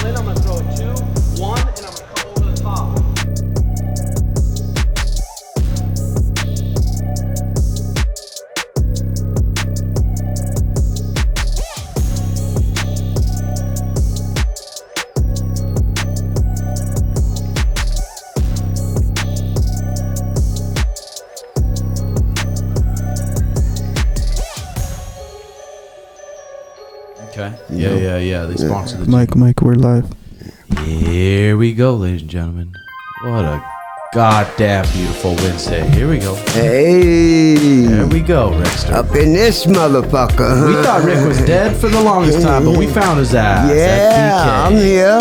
in, I'm gonna throw it 2, 1, and I'm gonna come over the top. Okay. Yeah. They sponsored the Mike, we're live. Here we go, ladies and gentlemen. What a goddamn beautiful Wednesday. Here we go. Hey. There we go, Rickster. Up in this motherfucker. We thought Rick was dead for the longest time, but we found his ass. Yeah, I'm here.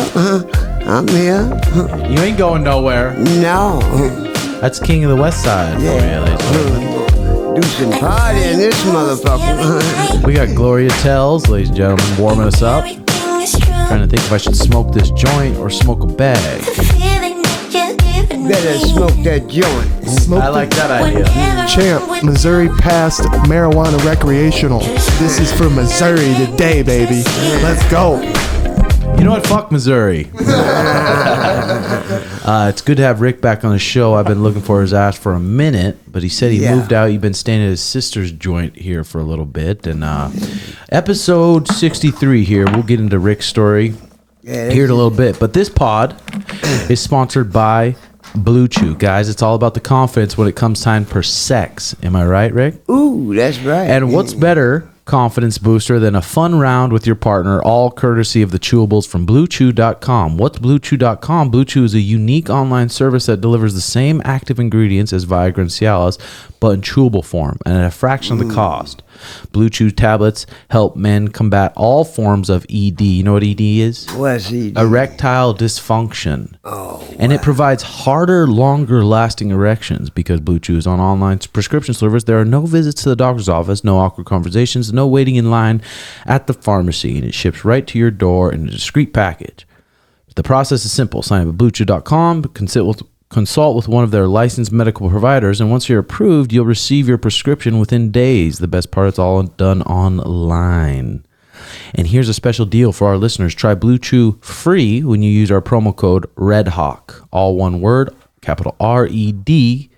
I'm here. You ain't going nowhere. No. That's King of the West Side. Yeah. For you, ladies and gentlemen. Do some party in this motherfucker. We got Gloria Tells, ladies and gentlemen, warming us up. Trying to think if I should smoke this joint or smoke a bag. Better smoke that joint. I like that idea. Champ, Missouri passed marijuana recreational. This is for Missouri today, baby. Let's go. You know what? Fuck Missouri. It's good to have Rick back on the show. I've been looking for his ass for a minute, but he said he moved out. You've been staying at his sister's joint here for a little bit. And episode 63 here, we'll get into Rick's story here in a little bit. But this pod is sponsored by Blue Chew. Guys, it's all about the confidence when it comes time for sex. Am I right, Rick? Ooh, that's right. And what's better confidence booster than a fun round with your partner, all courtesy of the chewables from BlueChew.com. What's BlueChew.com? Blue Chew is a unique online service that delivers the same active ingredients as Viagra and Cialis, but in chewable form and at a fraction of the cost. Blue Chew tablets help men combat all forms of ED. You know what ED is? What's ED? Erectile dysfunction. Oh, and it provides harder, longer lasting erections because Blue Chew is on online prescription service. There are no visits to the doctor's office, no awkward conversations, no waiting in line at the pharmacy, and it ships right to your door in a discreet package. The process is simple. Sign up at BlueChew.com, consult with one of their licensed medical providers, and once you're approved, you'll receive your prescription within days. The best part, it's all done online. And here's a special deal for our listeners. Try Blue Chew free when you use our promo code RedHawk. All one word, capital REDHAWK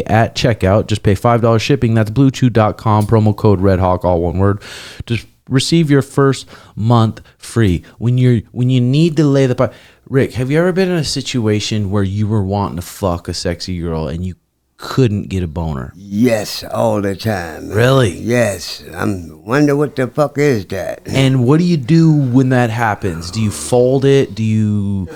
at checkout. Just pay $5 shipping. That's BlueChew.com, promo code RedHawk, all one word. Just receive your first month free. When you need to lay the pipe. Rick, have you ever been in a situation where you were wanting to fuck a sexy girl and you couldn't get a boner? Yes, all the time. Really? Yes. I'm wonder what the fuck is that. And what do you do when that happens? Do you fold it? Do you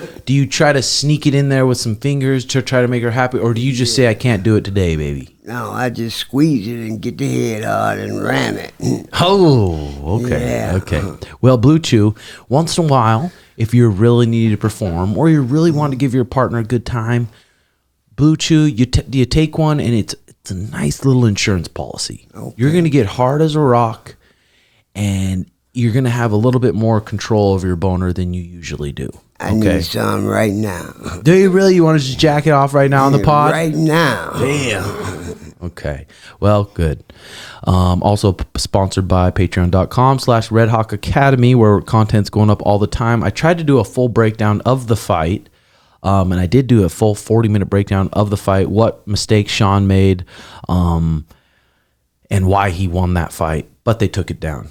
try to sneak it in there with some fingers to try to make her happy? Or do you just say, I can't do it today, baby? No, I just squeeze it and get the head hard and ram it. Oh, okay. Yeah. Okay. Well, Blue Chew, once in a while, if you're really needing to perform or you really want to give your partner a good time, Blue Chew, you take one, and it's a nice little insurance policy. Okay. You're going to get hard as a rock, and you're going to have a little bit more control over your boner than you usually do. I need some right now. Do you really? You want to just jack it off right now on the pod? Right now. Damn. Okay. Well, good. Also sponsored by patreon.com/RedHawk Academy, where content's going up all the time. I tried to do a full breakdown of the fight. And I did do a full 40-minute breakdown of the fight, what mistakes Sean made, and why he won that fight. But they took it down.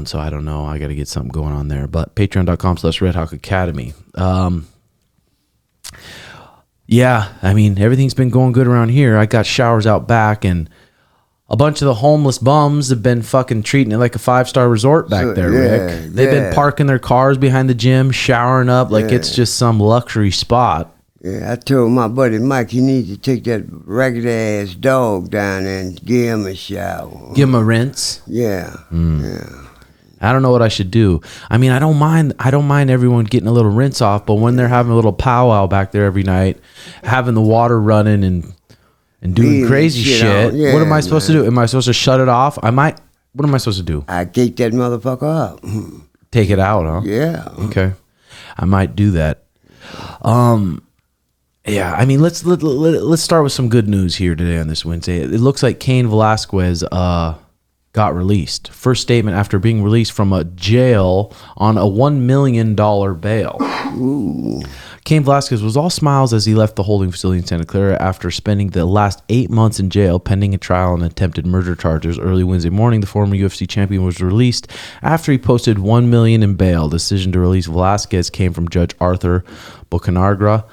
So I don't know. I got to get something going on there. But patreon.com/RedHawk Academy. Yeah, I mean, everything's been going good around here. I got showers out back, and a bunch of the homeless bums have been fucking treating it like a 5-star resort back there, Rick. They've been parking their cars behind the gym, showering up like it's just some luxury spot. Yeah, I told my buddy Mike he needs to take that ragged-ass dog down there and give him a shower. Give him a rinse? Yeah, yeah. I don't know what I should do. I mean, I don't mind everyone getting a little rinse off, but when they're having a little powwow back there every night, having the water running and doing crazy shit. Yeah, what am I supposed to do? Am I supposed to shut it off? What am I supposed to do? I gate that motherfucker up. Take it out, huh? Yeah. Okay. I might do that. Yeah, I mean, let's start with some good news here today on this Wednesday. It looks like Cain Velasquez got released. First statement after being released from a jail on a $1 million bail. Ooh. Cain Velasquez was all smiles as he left the holding facility in Santa Clara after spending the last 8 months in jail pending a trial on attempted murder charges. Early Wednesday morning, the former UFC champion was released after he posted $1 million in bail. The decision to release Velasquez came from Judge Arthur Bocanagra,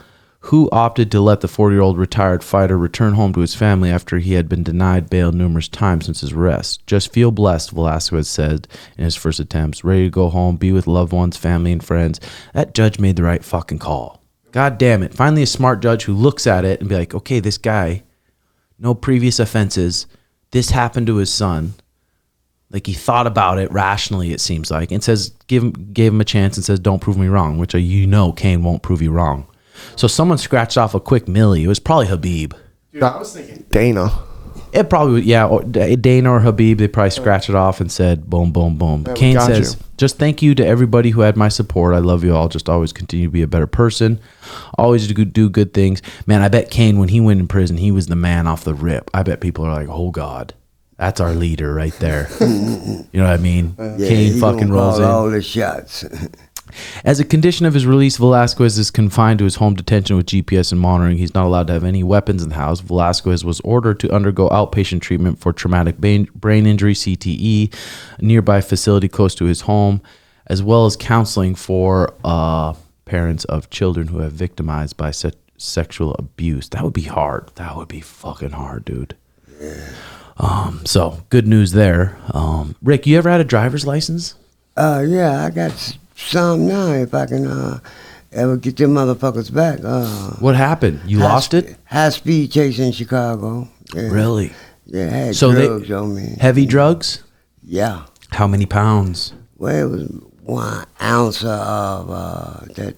who opted to let the 40-year-old retired fighter return home to his family after he had been denied bail numerous times since his arrest. Just feel blessed, Velasquez said in his first attempts, ready to go home, be with loved ones, family, and friends. That judge made the right fucking call. God damn it. Finally a smart judge who looks at it and be like, okay, this guy, no previous offenses. This happened to his son. Like, he thought about it rationally, it seems like, and says, gave him a chance and says, don't prove me wrong, which Cain won't prove you wrong. So someone scratched off a quick milli. It was probably Habib. Dude, I was thinking Dana. It probably, yeah, or Dana or Habib. They probably scratched it off and said, boom, boom, boom. Yeah, Cain says, just thank you to everybody who had my support. I love you all. Just always continue to be a better person. Always do good things. Man, I bet Cain, when he went in prison, he was the man off the rip. I bet people are like, oh, God. That's our leader right there. You know what I mean? Yeah, Cain fucking rolls in. all the shots. As a condition of his release, Velasquez is confined to his home detention with GPS and monitoring. He's not allowed to have any weapons in the house. Velasquez was ordered to undergo outpatient treatment for traumatic brain injury, CTE, a nearby facility close to his home, as well as counseling for parents of children who have victimized by sexual abuse. That would be hard. That would be fucking hard, dude. Yeah. So, good news there. Rick, you ever had a driver's license? Yeah, I got some now if I can ever get them motherfuckers back. What happened? You lost it? High speed chase in Chicago. Yeah. Really? Yeah, I had So drugs on me. Heavy drugs? Yeah. How many pounds? Well, it was 1 ounce of that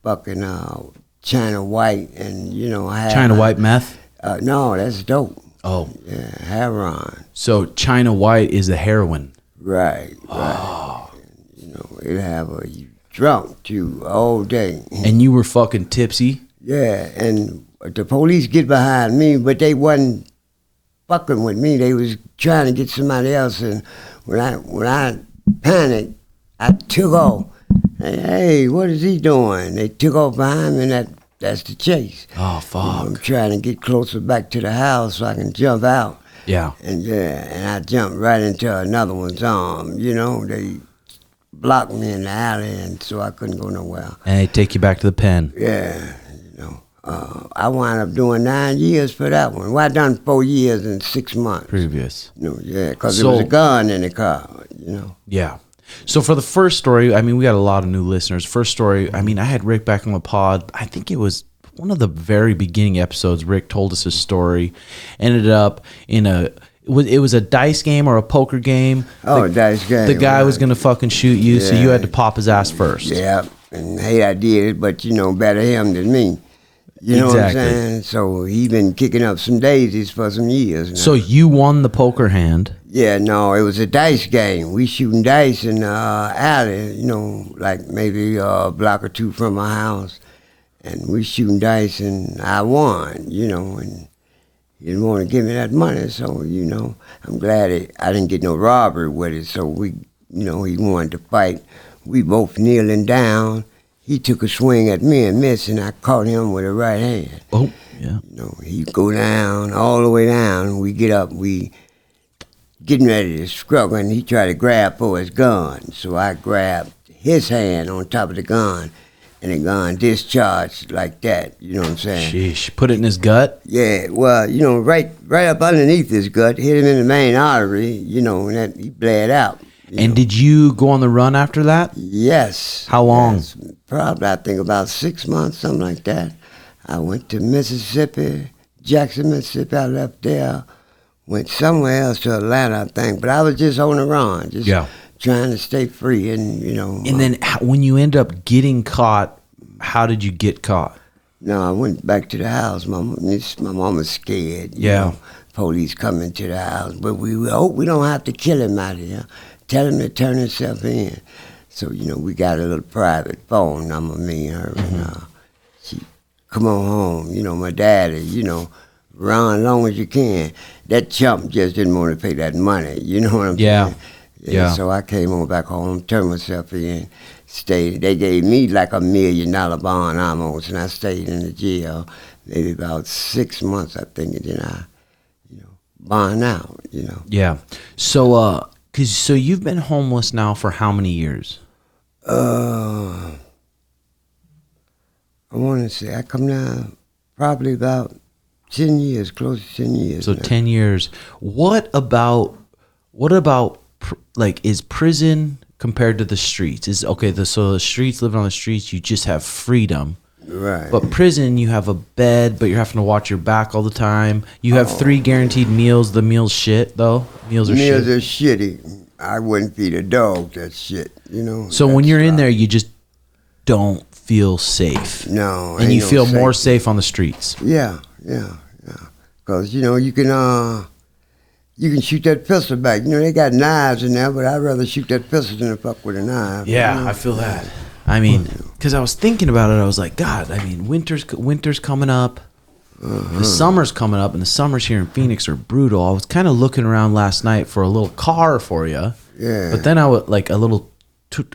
fucking China White, and I had China White meth? No, that's dope. Oh. Yeah, heroin. So China White is the heroin. Right. Oh. It have you drunk you all day. And you were fucking tipsy? Yeah, and the police get behind me, but they wasn't fucking with me. They was trying to get somebody else, and when I panicked, I took off. Hey, what is he doing? They took off behind me, and that's the chase. Oh, fuck. I'm trying to get closer back to the house so I can jump out. Yeah. And I jumped right into another one's arm. They blocked me in the alley, and so I couldn't go nowhere. And they take you back to the pen. Yeah, I wound up doing 9 years for that one. Well, I done 4 years and 6 months. Previous. Because there was a gun in the car, Yeah. So for the first story, I mean, we got a lot of new listeners. First story, I mean, I had Rick back on the pod. I think it was one of the very beginning episodes. Rick told us his story. Ended up in it was a dice game or a poker game. Oh, a dice game. The guy was going to fucking shoot you, so you had to pop his ass first. Yeah, and hey, I did, but better him than me. You know what I'm saying? So he been kicking up some daisies for some years now. So you won the poker hand. Yeah, no, it was a dice game. We shooting dice in the alley, like maybe a block or two from my house. And we shooting dice, and I won, and he didn't want to give me that money. So, I'm glad I didn't get no robbery with it. So we, he wanted to fight. We both kneeling down. He took a swing at me and missed, and I caught him with a right hand. Oh, yeah. He go down, all the way down. We get up, we getting ready to struggle, and he tried to grab for his gun. So I grabbed his hand on top of the gun, and the gun discharged like that. You know what I'm saying? Sheesh. Put it in his gut? Yeah, well, right up underneath his gut, hit him in the main artery, and that he bled out. And did you go on the run after that? Yes. How long? Yes. Probably, I think, about 6 months, something like that. I went to Mississippi, Jackson, Mississippi. I left there, went somewhere else to Atlanta, I think. But I was just on the run, trying to stay free. And, And then when you end up getting caught, how did you get caught? No, I went back to the house. My mom was scared. Police coming to the house. But we hope we don't have to kill him out here. Tell him to turn himself in. So, we got a little private phone number, me and her. And she come on home. My daddy, around as long as you can. That chump just didn't want to pay that money. You know what I'm saying? Yeah. So I came on back home, turned myself in, stayed. They gave me like $1 million bond almost, and I stayed in the jail maybe about 6 months, I think, and then I, bond out, Yeah. So, so you've been homeless now for how many years? I want to say I come down probably about 10 years, close to 10 years. So now. 10 years. What about like, is prison compared to the streets? So the streets, living on the streets, you just have freedom. Right. But prison, you have a bed, but you're having to watch your back all the time. You have 3 guaranteed meals. The meals shit, though. Meals are shitty. I wouldn't feed a dog that shit, So when you're in there, you just don't feel safe. No. And you feel more safe on the streets. Yeah. Because, you can shoot that pistol back. They got knives in there, but I'd rather shoot that pistol than to fuck with a knife. Yeah, I feel that. I mean, because I was thinking about it, I was like, God, I mean, winter's coming up. The summer's coming up, and the summers here in Phoenix are brutal. I was kind of looking around last night for a little car for you. Yeah. But then I would like a little,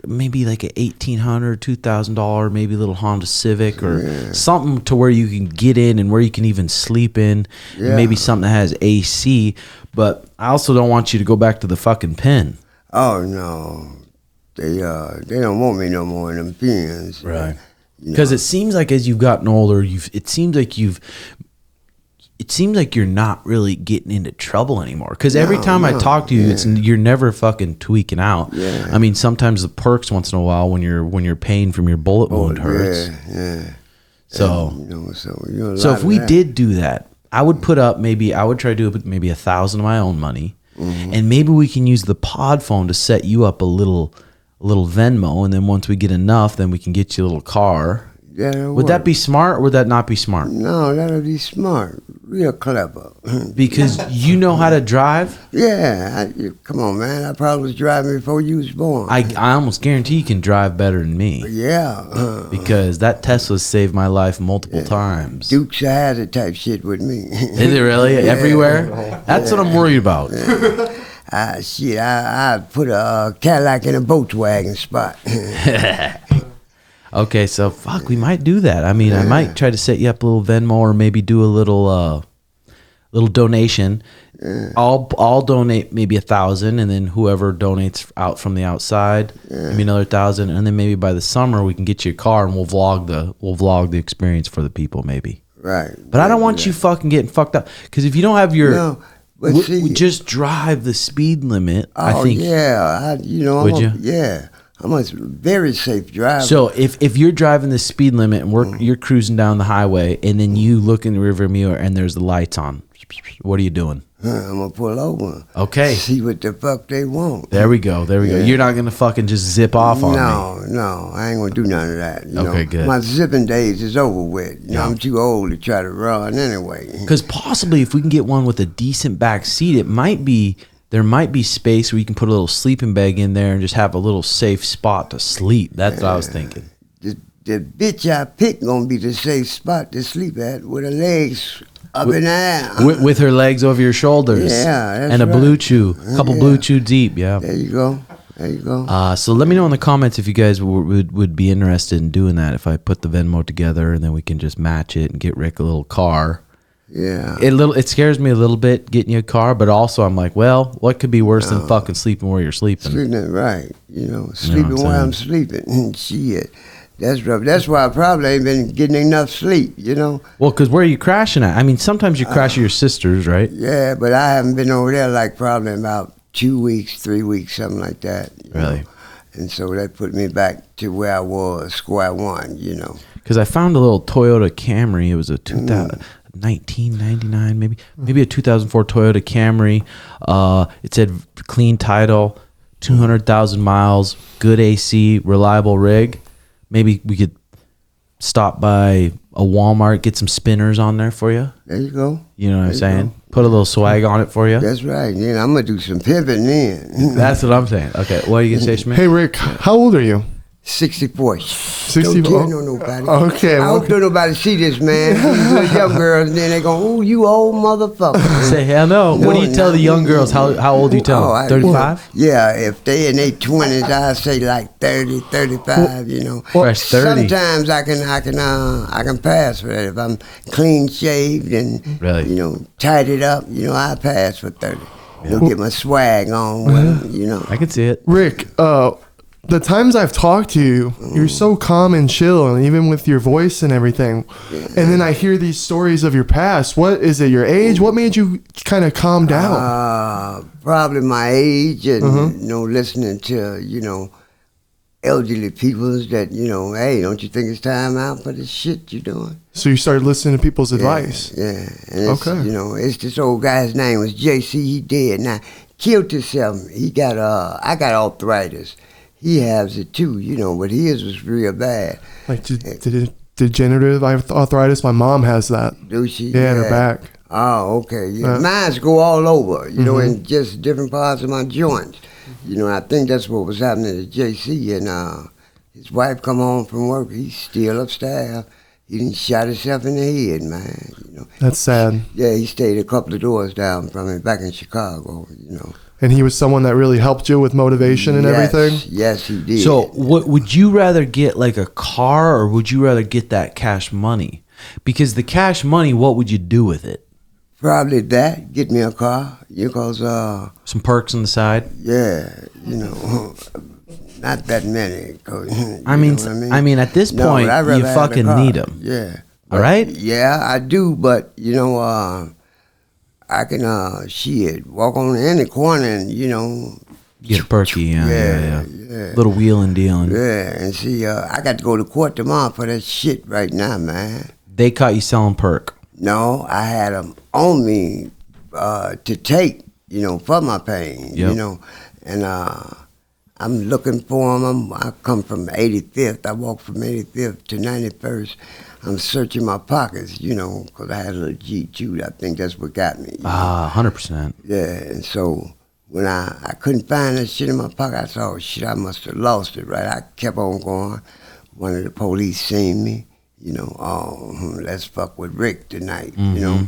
maybe like a $1,800, $2,000, maybe a little Honda Civic or something to where you can get in and where you can even sleep in. Yeah. Maybe something that has AC. But I also don't want you to go back to the fucking pen. Oh, no. They don't want me no more in them pens. Right. Because it seems like as you've gotten older, it seems like you're not really getting into trouble anymore. Because every time I talk to you, you're never fucking tweaking out. Yeah. I mean, sometimes the perks once in a while when your pain from your bullet wound hurts. Yeah. So, So if we did do that, I would try to do maybe 1,000 of my own money, and maybe we can use the pod phone to set you up a little Venmo, and then once we get enough, then we can get you a little car. Yeah, would that be smart or would that not be smart? No, that'll be smart. Real clever. Because you know how to drive? Yeah. Come on, man. I probably was driving before you was born. I almost guarantee you can drive better than me. Yeah. Because that Tesla saved my life multiple times. Dukes of Hazzard type shit with me. Is it really? Everywhere? That's what I'm worried about. I put a Cadillac in a Volkswagen spot. Okay, so fuck, we might do that. I mean, I might try to set you up a little Venmo or maybe do a little donation. I'll donate maybe 1,000, and then whoever donates out from the outside, maybe another 1,000, and then maybe by the summer we can get you a car and we'll vlog the experience for the people maybe. Right. But I don't want you fucking getting fucked up, because if you don't have your. No. But we just drive the speed limit. Oh, I think. Yeah. Would you? Yeah. I'm a very safe driver. So if you're driving the speed limit and you're cruising down the highway, and then you look in the rearview mirror and there's the lights on, what are you doing? I'm going to pull over. Okay. See what the fuck they want. There we go. You're not going to fucking just zip off on me. No. I ain't going to do none of that. Okay, good. My zipping days is over with. I'm too old to try to run anyway. Because possibly if we can get one with a decent back seat, there might be space where you can put a little sleeping bag in there and just have a little safe spot to sleep. That's what I was thinking. The bitch I picked gonna be the safe spot to sleep at with her legs up in the air. With her legs over your shoulders. Yeah, that's and a right. blue chew. A couple blue chew deep, yeah. There you go. So let me know in the comments if you guys would be interested in doing that. If I put the Venmo together and then we can just match it and get Rick a little car. Yeah. It scares me a little bit getting you a car, but also I'm like, well, what could be worse than fucking sleeping where you're sleeping? Sleeping, right. Sleeping where I'm sleeping. Shit. That's rough. That's why I probably ain't been getting enough sleep, Well, because where are you crashing at? I mean, sometimes you crash at your sister's, right? Yeah, but I haven't been over there like probably about 2 weeks, 3 weeks, something like that. Really? And so that put me back to where I was, square one, Because I found a little Toyota Camry. It was a 1999, maybe a 2004 Toyota Camry. It said clean title, 200,000 miles, good AC, reliable rig. Maybe we could stop by a Walmart, get some spinners on there for you. There you go. You know what I'm saying? Put a little swag on it for you. That's right. Then I'm gonna do some pimping then. That's what I'm saying. Okay, what are you gonna say, Schmidt? Hey, Rick, how old are you? 64. 60. Don't tell nobody. Okay. I hope don't nobody see this, man. These little young girls, and then they go, "Ooh, you old motherfucker." Say hell no. What do you tell the young girls? How old do you tell them? 35? Yeah, if they in their 20s, I say like 30, 35. You know, Fresh 30. Sometimes I can pass for that if I'm clean shaved and Really? you know tied up. You know, I pass for 30. You know, get my swag on. Well, you know, I can see it. Rick, the times I've talked to you, you're so calm and chill, and even with your voice and everything. And then I hear these stories of your past. What is it? Your age? What made you kind of calm down? Probably my age and you know listening to you know elderly peoples that you know, hey, don't you think it's time out for the shit you're doing? So you started listening to people's advice. Yeah, and it's, you know, it's this old guy's name was JC. He dead now. Killed himself. He got I got arthritis. He has it too, you know, but his was real bad. Like degenerative arthritis. My mom has that. Do she? Yeah, in her back. Oh, okay. Yeah. Mine's go all over, you know, in just different parts of my joints. You know, I think that's what was happening to JC. And his wife come home from work. He's still upstairs. He didn't shot himself in the head, man. You know. That's sad. Yeah, he stayed a couple of doors down from me back in Chicago, you know. And he was someone that really helped you with motivation and everything? Yes, he did. So, what would you rather get, like a car, or would you rather get that cash money? Because the cash money, what would you do with it? Probably that. Get me a car. Because some perks on the side. Yeah, you know, not that many. I mean, at this point, you fucking need them. Yeah. All right. Yeah, I do, but you know, I can walk on any corner and you know get perky. Yeah. Little wheeling dealing. Yeah, and see, I got to go to court tomorrow for that shit right now, man. They caught you selling perk. No, I had them on me to take, you know, for my pain, you know, and I'm looking for them. I come from 85th. I walk from 85th to 91st. I'm searching my pockets, you know, because I had a little G2. I think that's what got me. 100%. Yeah, and so when I couldn't find that shit in my pocket, I said, oh, shit, I must have lost it, right? I kept on going. One of the police seen me, you know, oh, let's fuck with Rick tonight, you know,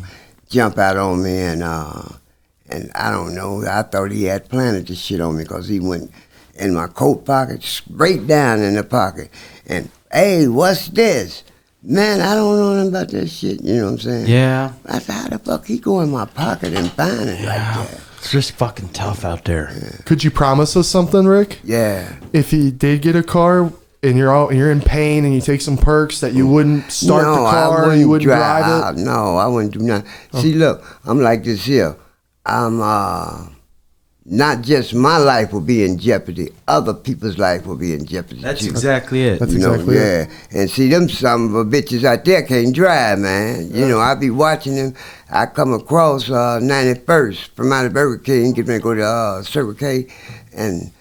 jump out on me, and I don't know, I thought he had planted the shit on me because he went in my coat pocket, straight down in the pocket, and, hey, what's this? Man, I don't know nothing about that shit, you know what I'm saying? Yeah. I said, how the fuck he go in my pocket and find it like that? It's just fucking tough out there. Yeah. Could you promise us something, Rick? Yeah. If he did get a car and you're in pain and you take some perks, that you wouldn't start the car, you wouldn't drive it? No, I wouldn't do nothing. See, look, I'm like this here. I'm not just my life will be in jeopardy, other people's life will be in jeopardy. That's too. exactly it. That's exactly it. Yeah. And see, them some of the bitches out there can't drive, man. You know, I be watching them. I come across 91st from out of Burger King, get ready to go to Circle K, and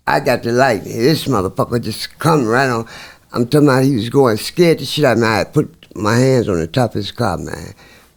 I got the light. This motherfucker just come right on. I'm talking about he was going scared the shit out of me. I put my hands on the top of his car, man.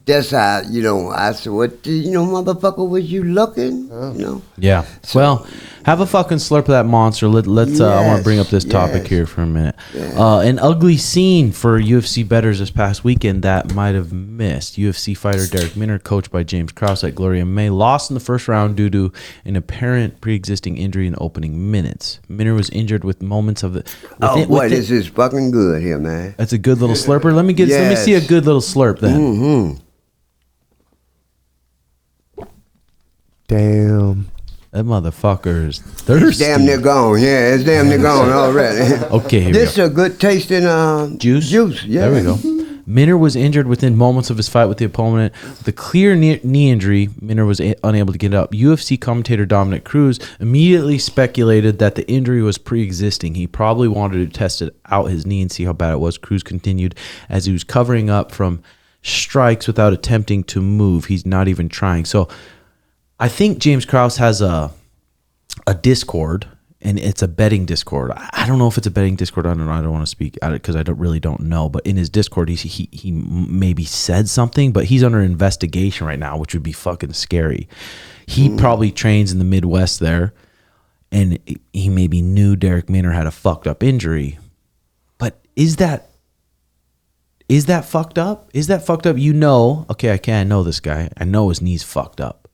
That's how, you know, I said, what, you know, motherfucker, was you looking? You know? Yeah. So, well, have a fucking slurp of that monster. Let's. I want to bring up this topic here for a minute. Yeah. An ugly scene for UFC bettors this past weekend that might have missed. UFC fighter Derek Minner, coached by James Krause at Glory MMA, lost in the first round due to an apparent pre-existing injury in opening minutes. Minner was injured with moments of the. This is fucking good here, man. That's a good little slurper. Let me see a good little slurp then. Mm-hmm. Damn. That motherfucker's thirsty. It's damn near gone. Yeah, it's damn near gone already. Okay, here this is a good tasting juice. Yeah. There we go. Minner was injured within moments of his fight with the opponent. With a clear knee injury, Minner was unable to get up. UFC commentator Dominic Krause immediately speculated that the injury was pre-existing. He probably wanted to test it out his knee and see how bad it was. Krause continued as he was covering up from strikes without attempting to move. He's not even trying. So I think James Krause has a Discord, and it's a betting Discord. I don't know if it's a betting Discord. I don't want to speak at it because I really don't know. But in his Discord, he maybe said something, but he's under investigation right now, which would be fucking scary. He probably trains in the Midwest there, and he maybe knew Derek Minner had a fucked up injury. But is that fucked up? Is that fucked up? You know, okay, I know this guy. I know his knee's fucked up.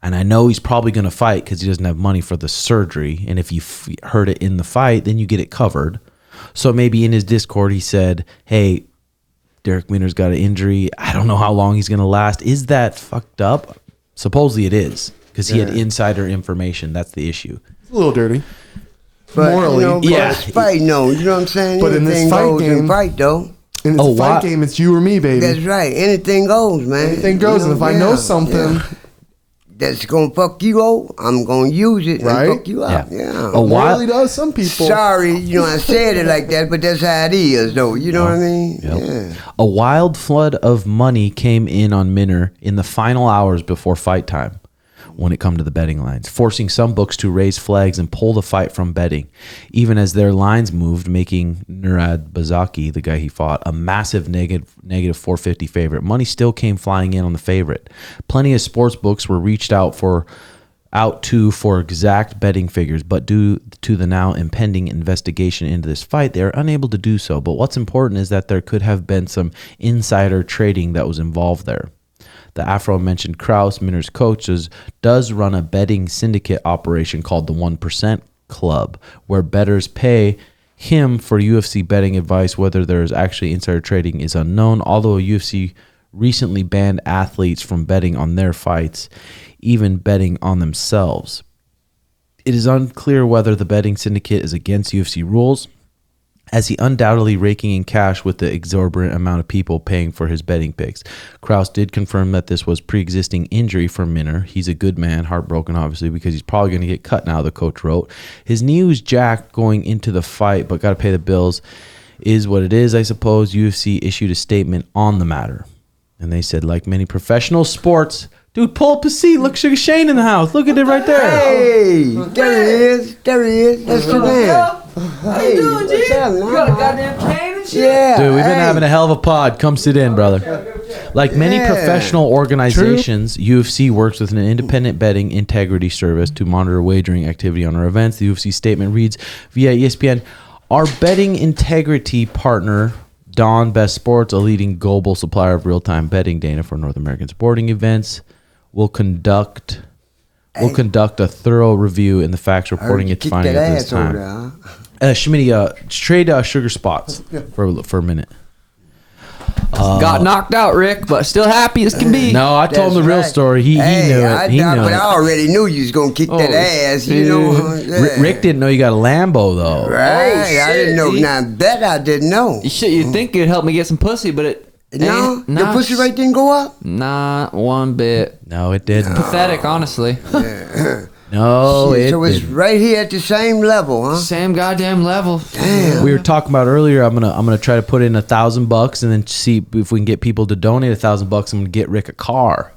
And I know he's probably going to fight because he doesn't have money for the surgery. And if you heard it in the fight, then you get it covered. So maybe in his Discord, he said, hey, Derek Minner's got an injury. I don't know how long he's going to last. Is that fucked up? Supposedly it is because he had insider information. That's the issue. It's a little dirty. But, morally. It's fight, no. You know what I'm saying? But in this Anything fight goes game, in fight, though. In this fight game, it's you or me, baby. That's right. Anything goes, man. Anything goes. And if I know something that's gonna fuck you out, I'm gonna use it and fuck you up. Yeah. A while really does some people. Sorry, I said it like that, but that's how it is, though. You know what I mean? Yep. Yeah. A wild flood of money came in on Minner in the final hours before fight time when it come to the betting lines, forcing some books to raise flags and pull the fight from betting, even as their lines moved, making Nurad Bazaki, the guy he fought, a massive negative 450 favorite. Money still came flying in on the favorite. Plenty of sports books were reached out for exact betting figures, but due to the now impending investigation into this fight, they are unable to do so. But what's important is that there could have been some insider trading that was involved there. The aforementioned Krause, Minner's coach, does run a betting syndicate operation called the 1% Club, where bettors pay him for UFC betting advice. Whether there is actually insider trading is unknown, although UFC recently banned athletes from betting on their fights, even betting on themselves. It is unclear whether the betting syndicate is against UFC rules, as he undoubtedly raking in cash with the exorbitant amount of people paying for his betting picks. Krause did confirm that this was pre-existing injury for Minner. He's a good man, heartbroken obviously, because he's probably going to get cut now, the coach wrote. His knee was jacked going into the fight, but got to pay the bills. Is what it is, I suppose. UFC issued a statement on the matter. And they said, like many professional sports... Dude, pull up a seat. Look, Sugar Shane in the house. Look at it right there. Hey, there he is. That's the man. How you doing, G? You got a goddamn cane and shit? Yeah. Dude, we've been having a hell of a pod. Come sit in, brother. Like many professional organizations, UFC works with an independent betting integrity service to monitor wagering activity on our events. The UFC statement reads via ESPN, our betting integrity partner, Dawn Best Sports, a leading global supplier of real-time betting data for North American sporting events, will conduct a thorough review in the facts reporting its findings at this time. Schmitty, trade sugar spots for a minute. Got knocked out, Rick, but still happy as can be. No, I told him the real story. He knew it. He knew but it. I already knew you was gonna kick that ass. You know. Yeah. Rick didn't know you got a Lambo though. Right. I didn't know. Now that I didn't know. Shit, you'd think it'd help me get some pussy, but it. No, the pussy rate didn't go up. Not one bit. No, it didn't. Pathetic, honestly. No, Shit, it so it's didn't. right here at the same level, huh? Same goddamn level. Damn. We were talking about earlier. I'm gonna try to put in $1,000 and then see if we can get people to donate $1,000. I'm gonna get Rick a car.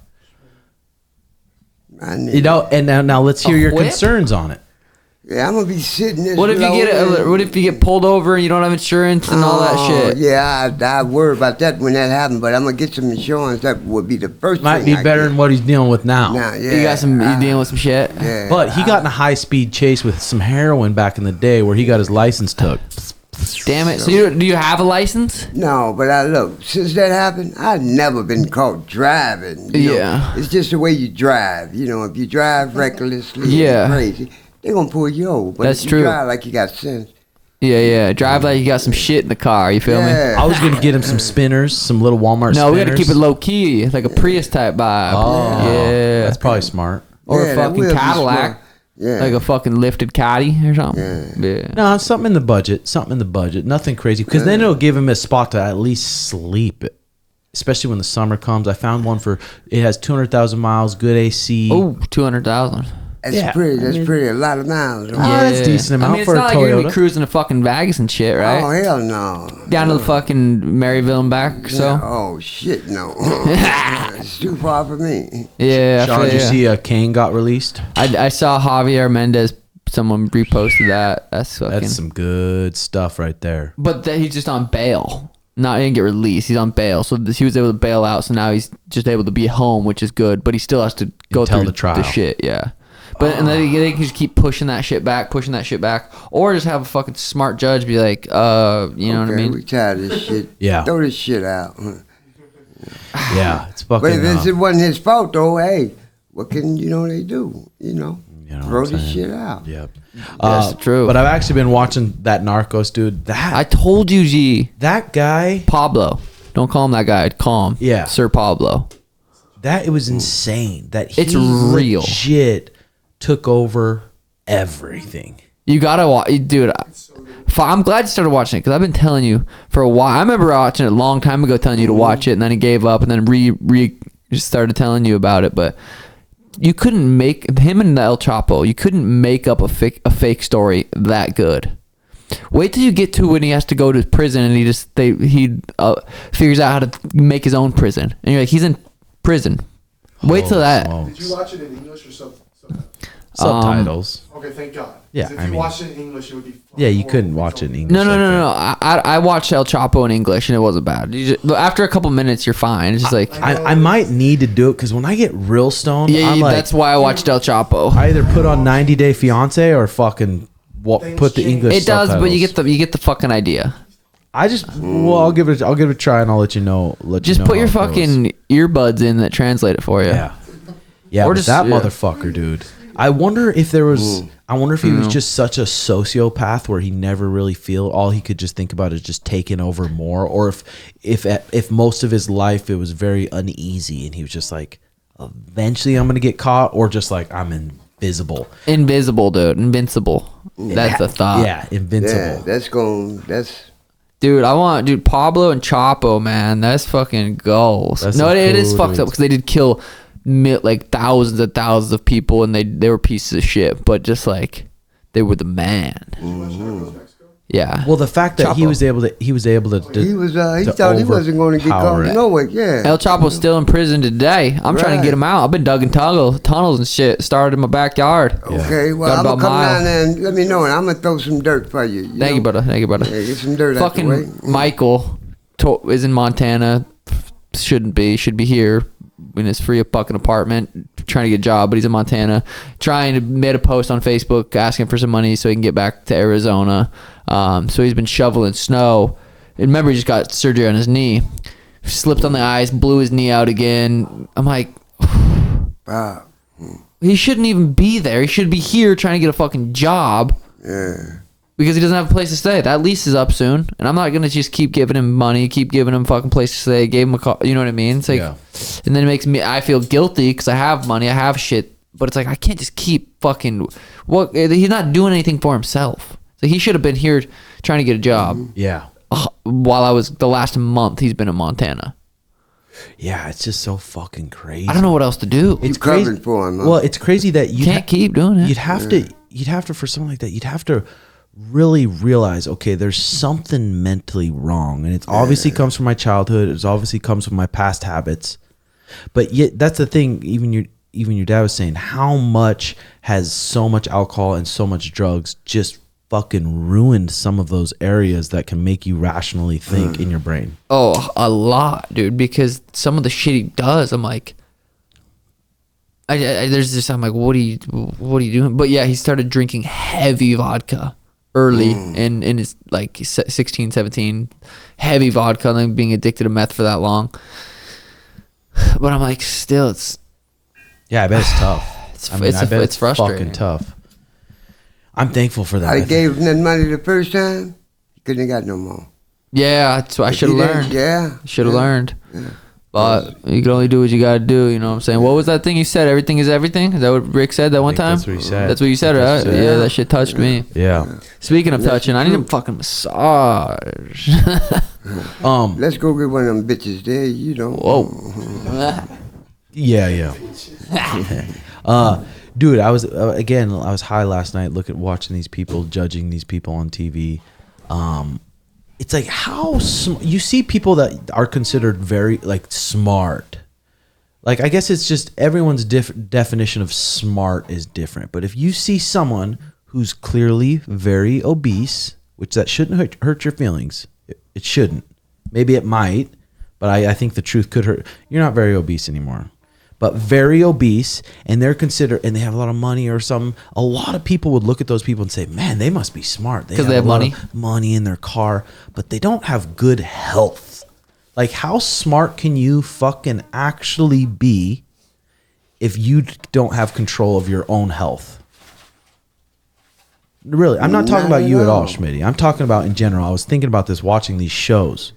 You know, and now let's hear your whip? concerns on it. Yeah, I'm gonna be sitting this. What if you get pulled over and you don't have insurance and all that shit? Yeah, I worry about that when that happens, but I'm gonna get some insurance. That would be the first Might thing be better than what he's dealing with now. Now, yeah, You dealing with some shit? Yeah. But he got in a high-speed chase with some heroin back in the day where he got his license took. Damn it. So do you have a license? No, but look, since that happened, I've never been caught driving. You know? It's just the way you drive. You know, if you drive recklessly and crazy, they're going to pull you over. But That's if you true. drive like you got sense. Yeah. Drive like you got some shit in the car. You feel me? I was going to get him some spinners, some little Walmart spinners. No, we got to keep it low key, like a Prius type vibe. Oh, yeah. That's probably smart. Or Yeah, a that fucking will be Cadillac. smart. Yeah. Like a fucking lifted caddy or something. Yeah. No, something in the budget. Nothing crazy. Because then it'll give him a spot to at least sleep. Especially when the summer comes. I found one it has 200,000 miles, good AC. Oh, 200,000. That's pretty. A lot of miles. Right? That's a decent amount for a it's not like you're gonna Toyota. be cruising to fucking Vegas and shit, right? Oh, hell no. Down to the fucking Maryville and back, so. Oh, shit, no. It's too far for me. Yeah, Sean, did you see Cain got released? I saw Javier Mendez. Someone reposted that. That's some good stuff right there. But he's just on bail. He didn't get released. He's on bail, so he was able to bail out. So now he's just able to be home, which is good. But he still has to go Until through the trial. the shit. Yeah. But and then they can just keep pushing that shit back, or just have a fucking smart judge be like, you know what I mean? We tired of this shit. Yeah. Throw this shit out. Yeah, it's fucking. But if it wasn't his fault, though, hey, what can they do? Throw what I'm this saying? shit out. Yep. That's true. But I've actually been watching that Narcos, dude. I told you, G. That guy. Pablo. Don't call him that guy. Call him. Yeah. Sir Pablo. That it was insane. That he It's real. legit took over everything. You gotta watch, dude. I'm glad you started watching it because I've been telling you for a while. I remember watching it a long time ago, telling you to watch it, and then he gave up, and then just started telling you about it. But you couldn't make him and El Chapo. You couldn't make up a fake story that good. Wait till you get to when he has to go to prison, and he figures out how to make his own prison, and you're like, he's in prison. Wait till that. Smokes. Did you watch it in English or Subtitles. Okay, thank God. 'Cause Yeah, if I you mean- watched it in English, it would be. Yeah, you couldn't watch it in English. No. like that. I watched El Chapo in English, and it wasn't bad. After a couple minutes, you're fine. It's just like, I might need to do it because when I get real stoned, yeah, I'm like, that's why I watched El Chapo. I either put on 90 Day Fiance or fucking put the English. It does, but you subtitles. get the fucking idea. I'll give it a try and I'll let you know. Just you know put your how it goes. fucking earbuds in that translate it for you. Yeah, Or but just- that yeah. motherfucker, dude. I wonder if there was. I wonder if he was just such a sociopath where he never really all he could just think about is just taking over more, or if most of his life it was very uneasy and he was just like, eventually I'm gonna get caught, or just like I'm invisible. Invisible, dude. Invincible. That's the thought. Yeah, invincible. Yeah, that's Dude, Pablo and Chapo, man, that's fucking goals. That's No, some it is cool fucked up dudes. because they did kill like thousands and thousands of people, and they were pieces of shit, but just like they were the man. Yeah. Well, the fact that he Chapo. was able to he to thought he wasn't going to get overpower caught it. nowhere. Yeah. El Chapo's still in prison today. I'm trying to Right. get him out. I've been digging tunnels and shit. Started in my backyard. Okay, well, Got I'm about gonna come a mile. down there and let me know, and I'm gonna throw some dirt for you. Thank you, brother. Yeah, get some dirt out the way. Fucking Michael is in Montana. Should be here in his free fucking apartment, trying to get a job, but he's in Montana. Made a post on Facebook asking for some money so he can get back to Arizona. So he's been shoveling snow. And remember, he just got surgery on his knee. Slipped on the ice, blew his knee out again. I'm like, Wow. he shouldn't even be there. He should be here trying to get a fucking job. Yeah. Because he doesn't have a place to stay. That lease is up soon, and I'm not gonna just keep giving him money, keep giving him fucking place to stay. Gave him a call, you know what I mean? It's like, Yeah. and then it makes me, I feel guilty because I have money, I have shit, but it's like I can't just keep fucking. What? He's not doing anything for himself. So he should have been here trying to get a job. Yeah. While I was the last month, he's been in Montana. Yeah, it's just so fucking crazy. I don't know what else to do. It's You covered crazy for him, huh? Well, it's crazy that you Can't keep doing it. You'd have to for something like that. You'd have to really realize, okay, there's something mentally wrong, and it obviously comes from my childhood. It obviously comes from my past habits. But yet, that's the thing. Even your dad was saying, how much has so much alcohol and so much drugs just fucking ruined some of those areas that can make you rationally think in your brain. Oh, a lot, dude. Because some of the shit he does, I'm like, I'm like, what are you doing? But yeah, he started drinking heavy vodka early in his like 16, 17, heavy vodka, and then being addicted to meth for that long. But I'm like, still, it's Yeah, I bet it's tough. it's frustrating. Fucking tough. I'm thankful for that. I gave him that money the first time. He couldn't have got no more. Yeah, that's what I should have learned. Yeah. Should have learned. But you can only do what you gotta do, you know what I'm saying? What was that thing you said? Everything is everything? Is that what Rick said that one time? That's what he said. That's what you said, right? Yeah, that shit touched me. Yeah. Speaking of touching, I need a fucking massage. Let's go get one of them bitches there, you know. Whoa. Yeah. Dude, I was high last night watching these people, judging these people on TV. It's like you see people that are considered very like smart. Like, I guess it's just everyone's definition of smart is different. But if you see someone who's clearly very obese, which that shouldn't hurt your feelings. It shouldn't. Maybe it might, but I think the truth could hurt. You're not very obese anymore. but very obese, and they're considered, and they have a lot of money or something, a lot of people would look at those people and say, man, they must be smart. Because they have a lot money? of money in their car, but they don't have good health. Like, how smart can you fucking actually be if you don't have control of your own health? Really, I'm not talking about you at all, Schmitty. I'm talking about in general. I was thinking about this watching these shows.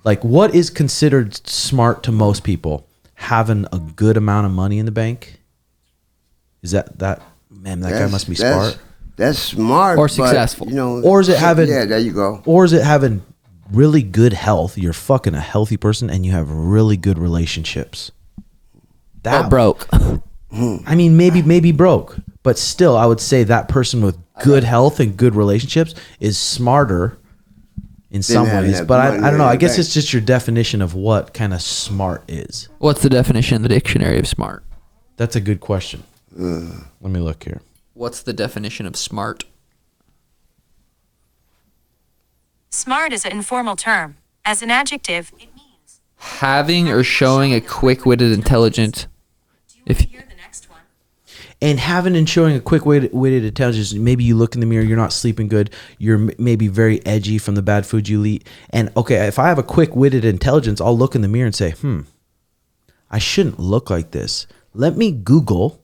Like, what is considered smart to most people? Having a good amount of money in the bank? Is that man, that guy must be smart. That's smart. Or but, successful. You know, Or is it having... Yeah, there you go. Or is it having really good health? You're fucking a healthy person and you have really good relationships. Or broke. I mean, maybe broke. But still, I would say that person with good health and good relationships is smarter in some ways. But I don't know. I guess it's just your definition of what kind of smart is. What's the definition in the dictionary of smart? That's a good question. Let me look here. What's the definition of smart? Smart is an informal term. As an adjective, it means Having or showing a quick-witted, intelligent. Do you want to hear the next one? And having and showing a quick-witted intelligence, maybe you look in the mirror, you're not sleeping good, you're maybe very edgy from the bad food you eat. And okay, if I have a quick-witted intelligence, I'll look in the mirror and say, I shouldn't look like this. Let me Google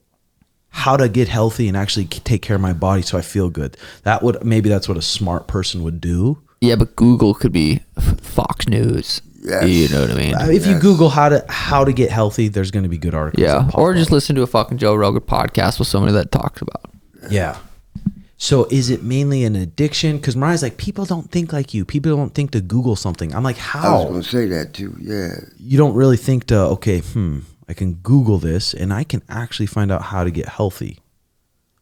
how to get healthy and actually take care of my body so I feel good. Maybe that's what a smart person would do. Yeah, but Google could be Fox News. Yes. You know what I mean? If you Google how to get healthy, there's going to be good articles. Yeah, that pop or just up. listen to a fucking Joe Rogan podcast with somebody that talks about it. Yeah. So is it mainly an addiction? Because Mariah's like, people don't think like you. People don't think to Google something. I'm like, I how? was going to say that too. Yeah. You don't really think to, okay, I can Google this and I can actually find out how to get healthy.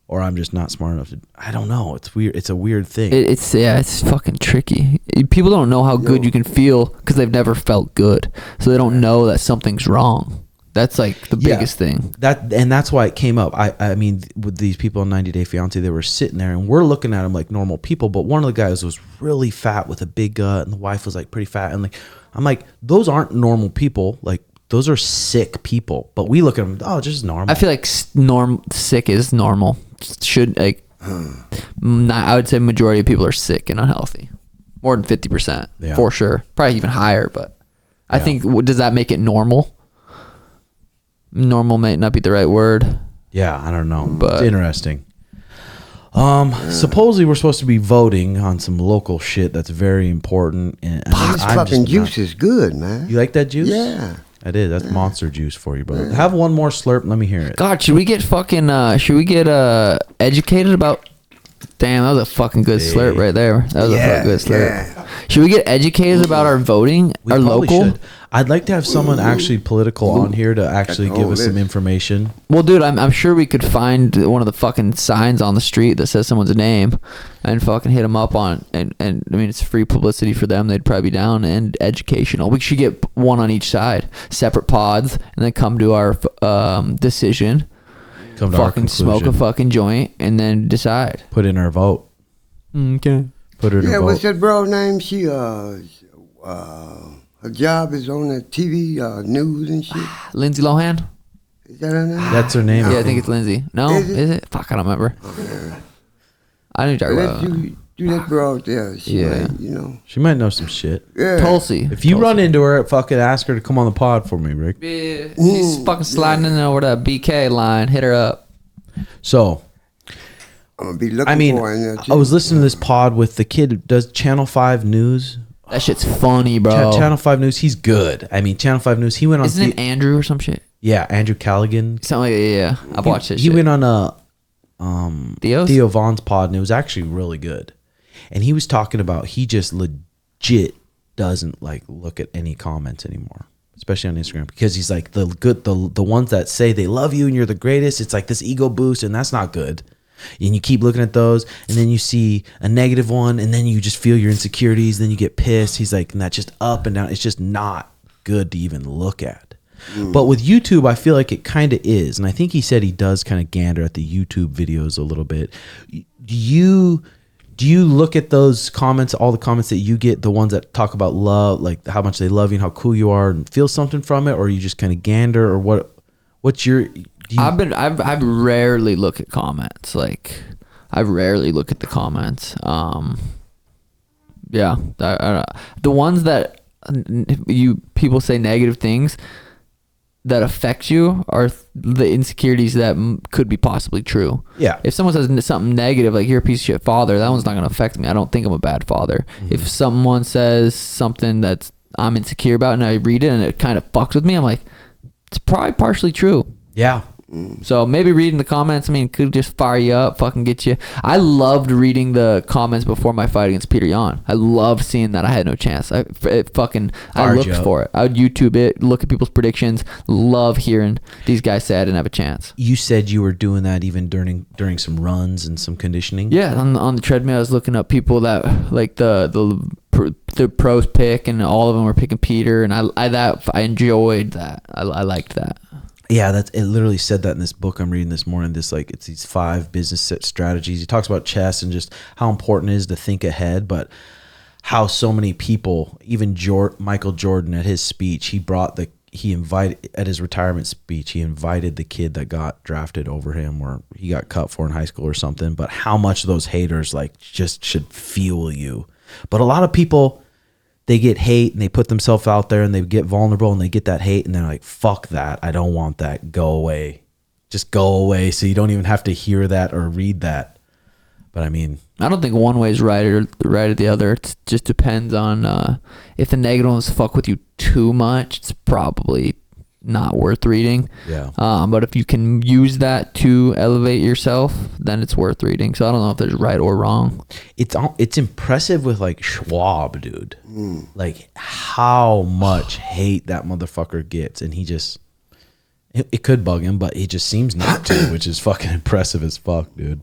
Or I'm just not smart enough to. I don't know. It's weird. It's a weird thing. It's fucking tricky. People don't know how good you can feel because they've never felt good, so they don't know that something's wrong. That's like the biggest thing. That's why it came up. I mean, with these people in 90 Day Fiance, they were sitting there and we're looking at them like normal people. But one of the guys was really fat with a big gut, and the wife was like pretty fat. And like, I'm like, those aren't normal people. Like, those are sick people. But we look at them, oh, just normal. I feel like sick is normal. Should I would say majority of people are sick and unhealthy. More than 50%, for sure. Probably even higher, but I think, does that make it normal? Normal might not be the right word. Yeah, I don't know. But it's interesting. Supposedly we're supposed to be voting on some local shit that's very important. And This fucking juice is good, man. You like that juice? Yeah. That is. That's monster juice for you, brother. Have one more slurp. Let me hear it. God, should we get educated about? Damn, that was a fucking good slurp right there. That was a fucking good slurp. Yeah. Should we get educated about our voting, our probably local? should. I'd like to have someone actually political on here to actually give us some information. Well, dude, I'm sure we could find one of the fucking signs on the street that says someone's name and fucking hit them up on. And I mean, it's free publicity for them. They'd probably be down, and educational. We should get one on each side, separate pods, and then come to our decision. Come to our Fucking conclusion. smoke a fucking joint and then decide. Put in our vote. Okay. Put it in Yeah, our what's vote. that bro name? She, her job is on the TV, news and shit. Lindsay Lohan? Is that her name? That's her name. Yeah, I think it's Lindsay. No, Is it? is it? Fuck, I don't remember. I know you're talking Let's about. do that bro out there. She Yeah. might, you know. She might know some shit. Yeah. Tulsi. If you run into her, fucking ask her to come on the pod for me, Rick. Yeah, she's fucking sliding in over that BK line. Hit her up. So, I'm gonna be looking I mean, for her in there too. I was listening to this pod with the kid who does Channel 5 News. That shit's funny, bro. Channel 5 News, he's good. I mean, Channel 5 News, he went on... Isn't it Andrew or some shit? Yeah, Andrew Callaghan. Something like that, yeah. I've watched it. He went on Theo's? Theo Vaughn's pod, and it was actually really good. And he was talking about he just legit doesn't like look at any comments anymore, especially on Instagram, because he's like the ones that say they love you and you're the greatest. It's like this ego boost, and that's not good. And you keep looking at those, and then you see a negative one, and then you just feel your insecurities. Then you get pissed. He's like, and that's just up and down. It's just not good to even look at. But with YouTube, I feel like it kind of is, and I think he said he does kind of gander at the YouTube videos a little bit. Do you look at those comments, all the comments that you get, the ones that talk about love, like how much they love you and how cool you are, and feel something from it, or you just kind of gander, or what? What's your? I rarely look at comments. Like, I rarely look at the comments. Yeah, the ones that people say negative things that affect you are the insecurities that could be possibly true. Yeah. If someone says something negative, like you're a piece of shit father, that one's not going to affect me. I don't think I'm a bad father. Mm-hmm. If someone says something that I'm insecure about and I read it and it kind of fucks with me, I'm like, it's probably partially true. Yeah. So maybe reading the comments, I mean, could just fire you up, fucking get you. I loved reading the comments before my fight against Peter Yan. I loved seeing that I had no chance. I looked for it. I would YouTube it, look at people's predictions. Love hearing these guys say I didn't have a chance. You said you were doing that even during some runs and some conditioning. Yeah, on the treadmill, I was looking up people that like the pros pick, and all of them were picking Peter, and I enjoyed that. I liked that. Yeah, it literally said that in this book I'm reading this morning. It's these 5 business strategies. He talks about chess and just how important it is to think ahead, but how so many people, even Michael Jordan at his speech, he invited at his retirement speech, he invited the kid that got drafted over him or he got cut for in high school or something, but how much those haters like just should fuel you. But a lot of people, they get hate and they put themselves out there and they get vulnerable and they get that hate and they're like, fuck that. I don't want that. Go away. Just go away so you don't even have to hear that or read that. But I mean, I don't think one way is right or the other. It just depends on if the negative ones fuck with you too much, it's probably not worth reading. Yeah. But if you can use that to elevate yourself, then it's worth reading. So I don't know if there's right or wrong. It's impressive with like Schwab, dude. Like how much hate that motherfucker gets, and he just it could bug him, but he just seems not to, which is fucking impressive as fuck, dude.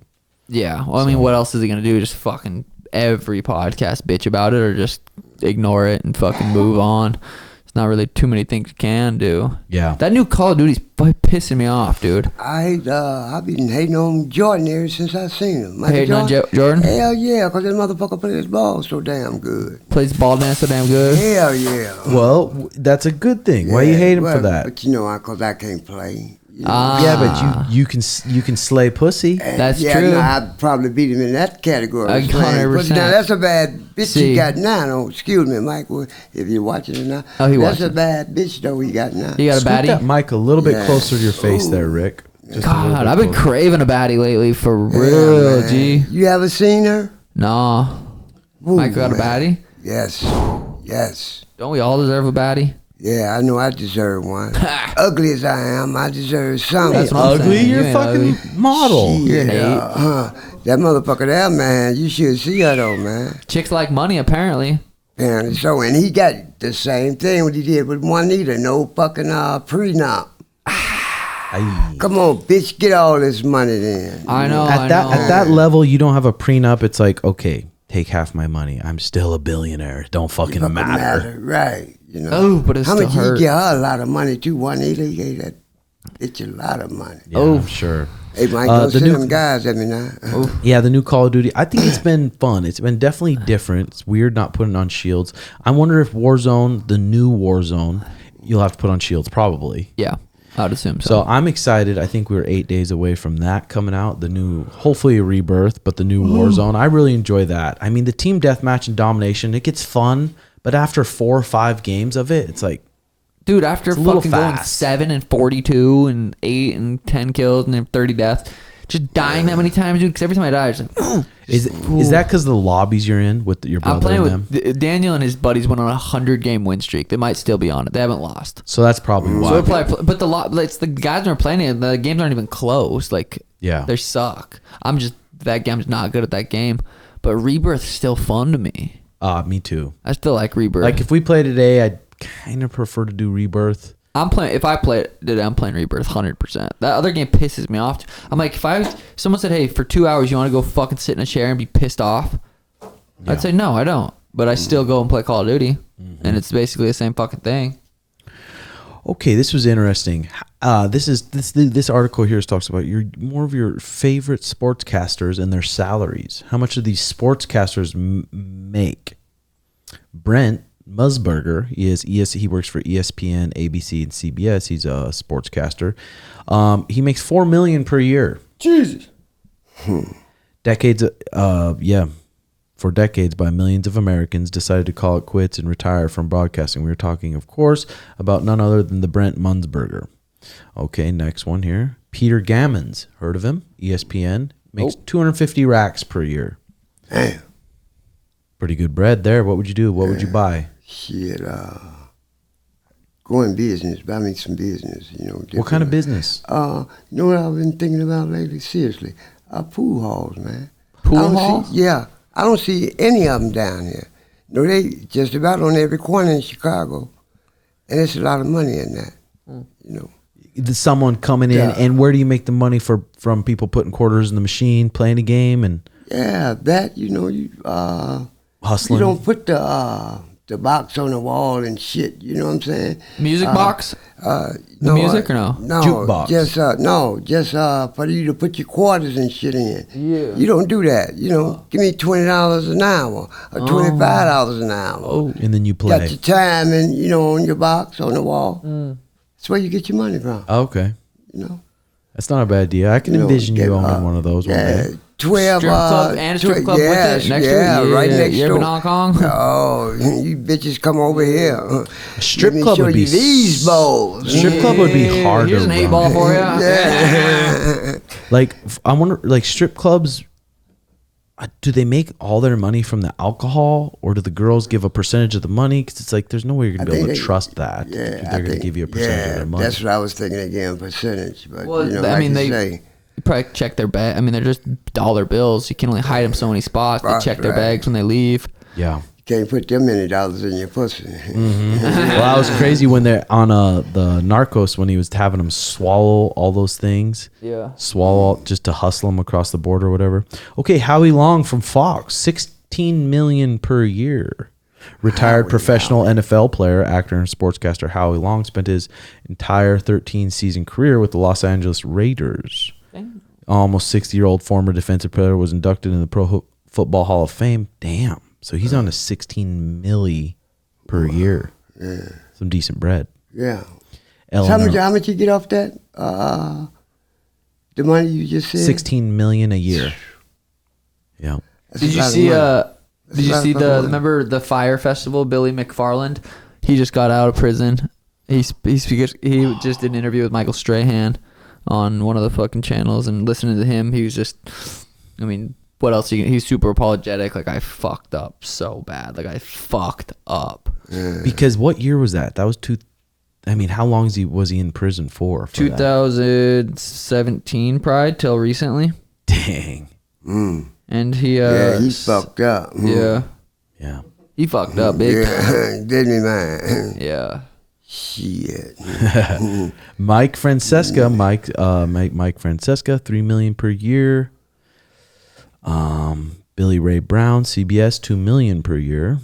Yeah. Well, I mean, what else is he gonna do? Just fucking every podcast bitch about it, or just ignore it and fucking move on? Not really too many things you can do. Yeah. That new Call of Duty's pissing me off, dude. I've been hating on Jordan ever since I seen him. Hating on Jordan? Hell yeah, because that motherfucker plays his ball so damn good. Plays ball dance so damn good? Hell yeah. Well, that's a good thing. Why you hate him for that? But you know, because I can't play. You know? Yeah, but you can slay pussy. That's yeah, true. No, I'd probably beat him in that category. 100%. Now that's a bad bitch he got now. Oh, excuse me, Mike. If you're watching it now, that's a bad bitch though he got now. You got a Scoot baddie? that mic a little bit closer to your face there, Rick. Just God, I've been craving a baddie lately for real, man. G. You ever seen her? Nah. Ooh, Mike got a baddie? Yes. Don't we all deserve a baddie? Yeah, I know I deserve one. Ugly as I am, I deserve something. That's what I'm ugly. saying. You're You a ain't fucking ugly. model. You're an 8. That motherfucker there, man, you should see her though, man. Chicks like money, apparently. And so, and he got the same thing what he did with Juanita, no fucking prenup. Come on, bitch, get all this money then. I know. At that level, you don't have a prenup. It's like, okay, take half my money. I'm still a billionaire. It don't fucking matter. Right. You know. Oh, but it how still much hurt. he get her a lot of money too. Juanita, he gave that bitch a lot of money. Yeah, I'm sure. Hey, Mike, don't send them guys at me now. Yeah, the new Call of Duty. I think it's been fun. It's been definitely different. It's weird not putting on shields. I wonder if Warzone, the new Warzone, you'll have to put on shields probably. Yeah, I'd assume so. So I'm excited. I think we're 8 days away from that coming out. The new, hopefully a rebirth, but the new Warzone. I really enjoy that. I mean, the team deathmatch and domination, it gets fun, but after 4 or 5 games of it, it's like, dude, after it's a little fucking going fast. 7 and 42 and 8 and 10 kills and then 30 deaths, just dying that many times, dude. Because every time I die, it's like, is that because the lobbies you're in with your brother I'm playing and them? with Daniel and his buddies went on a 100-game win streak. They might still be on it. They haven't lost. So that's probably why. So we're probably, but it's the guys that are playing it. The games aren't even close. Like, Yeah. they suck. That game's not good at that game. But Rebirth's still fun to me. Me too. I still like Rebirth. Like if we play today, I'd kind of prefer to do Rebirth. If I play it today, I'm playing Rebirth 100%. That other game pisses me off. I'm like, someone said, hey, for 2 hours, you want to go fucking sit in a chair and be pissed off? Yeah. I'd say, no, I don't. But I still go and play Call of Duty. And it's basically the same fucking thing. Okay, this was interesting. This article here talks about more of your favorite sportscasters and their salaries. How much do these sportscasters make? Brent, Musburger. He works for ESPN, ABC, and CBS. He's a sportscaster. He makes $4 million per year. Jesus. Decades, for decades, by millions of Americans decided to call it quits and retire from broadcasting. We were talking, of course, about none other than the Brent Musburger. Okay, next one here. Peter Gammons, heard of him? ESPN, makes 250 racks per year. Damn. Pretty good bread there. What would you do? What would you buy? Shit, go in business, buy me some business, What kind of business? You know what I've been thinking about lately? Seriously, pool halls, man. Pool halls? Yeah, I don't see any of them down here. No, they just about on every corner in Chicago, and it's a lot of money in that, There's someone coming in, and where do you make the money from people putting quarters in the machine, playing a game, and Yeah, that hustling? You don't put the box on the wall and shit. You know what I'm saying? Music box? No, music or no? No, Jukebox. just for you to put your quarters and shit in. Yeah. You don't do that. Give me $20 an hour or $25 an hour. Oh, and then you play. Got your time and on your box on the wall. That's where you get your money from. Okay. You know. That's not a bad idea. I can envision you owning one of those one day. 12 Strip club and a strip club with it next to it? right next You ever door. been to Hong Kong? Oh, you bitches come over here. A strip Let me club show would be you these bowls. Strip club would be hard Here's to an run. 8-ball for you. Yeah. Like, I wonder, like, strip clubs, do they make all their money from the alcohol, or do the girls give a percentage of the money? Because it's like, there's no way you're going to be able to trust that. Yeah, They're going to give you a percentage of their money. That's what I was thinking again, percentage. But, Well, like I mean, you they say, you probably check their bag. I mean, they're just dollar bills. You can only hide them so many spots. They Right, check their right. bags when they leave. Yeah. you can't put them many dollars in your pussy. Well, I was crazy when they're on the Narcos, when he was having them swallow all those things. Yeah. Swallow just to hustle them across the border or whatever. Okay, Howie Long from Fox, $16 million per year. Retired professional NFL player, actor, and sportscaster Howie Long spent his entire 13-season career with the Los Angeles Raiders. Almost 60-year-old former defensive player was inducted in the Pro Football Hall of Fame. Damn. So he's on a $16 million per year. Yeah. Some decent bread. Yeah. Eleanor, How much you get off that? The money you just said? $16 million a year. Yeah. That's Did a you lot of see? money. Did you see remember the Fire Festival? Billy McFarland, he just got out of prison. He just did an interview with Michael Strahan on one of the fucking channels, and listening to him, he was just, I mean, what else? He's super apologetic. Like, I fucked up so bad. Like, I fucked up. Because what year was that? That was how long was he in prison for that? 2017 Pride till recently. Dang. And he he fucked up. Yeah. Yeah. He fucked up big time. Yeah, didn't he, man? Yeah. Shit. Mike Francesca, Mike Francesca, $3 million per year. Billy Ray Brown, CBS, $2 million per year.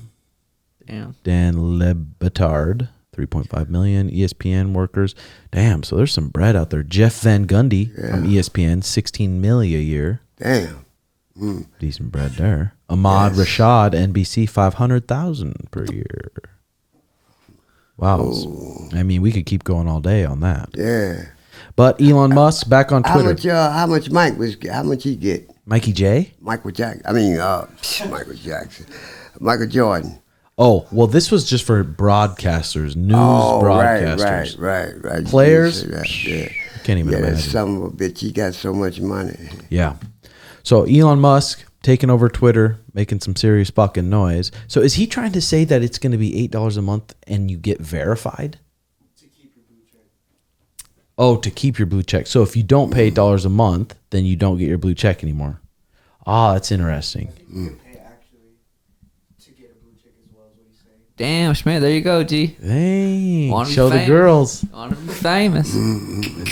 Damn. Dan Lebetard, $3.5 million. ESPN workers, damn. So there's some bread out there. Jeff Van Gundy from ESPN, $16 million a year. Damn. Decent bread there. Ahmad Rashad, NBC, $500,000 per year. Wow. I mean, we could keep going all day on that. Yeah. But Elon Musk back on Twitter. How much he get? Mikey J? Michael Jackson. Michael Jackson. Michael Jordan. Oh, well, this was just for broadcasters, news broadcasters. Right. Players? Yeah. Can't even Yeah, that imagine. son of a bitch. He got so much money. Yeah. So Elon Musk taking over Twitter, making some serious fucking noise. So is he trying to say that it's going to be $8 a month and you get verified? To keep your blue check. Oh, to keep your blue check. So if you don't pay $8 a month, then you don't get your blue check anymore. Ah, that's interesting. You can pay actually to get a blue check as well, is what he's saying. Damn, Schmidt. There you go, G. Hey, Wanna be show the famous. girls. Want to be famous.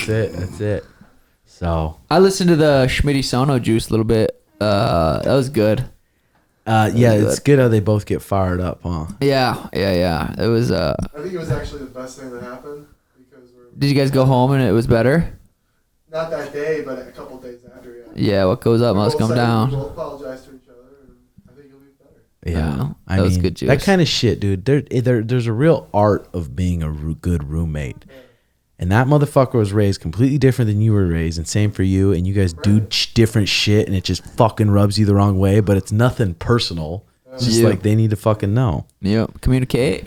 That's it. So, I listened to the Schmitty Sono Juice a little bit. That was good. it's good how they both get fired up, huh? Yeah. It was. I think it was actually the best thing that happened because Did you guys go home and it was better? not that day, but a couple days after. Yeah. Yeah. What goes up must Both come said we down. both apologize to each other, and I think it'll be better. Yeah, that was good juice. That kind of shit, dude. There's a real art of being a good roommate, and that motherfucker was raised completely different than you were raised, and same for you. And you guys do different shit, and it just fucking rubs you the wrong way. But it's nothing personal. It's just like they need to fucking know. Yep, communicate.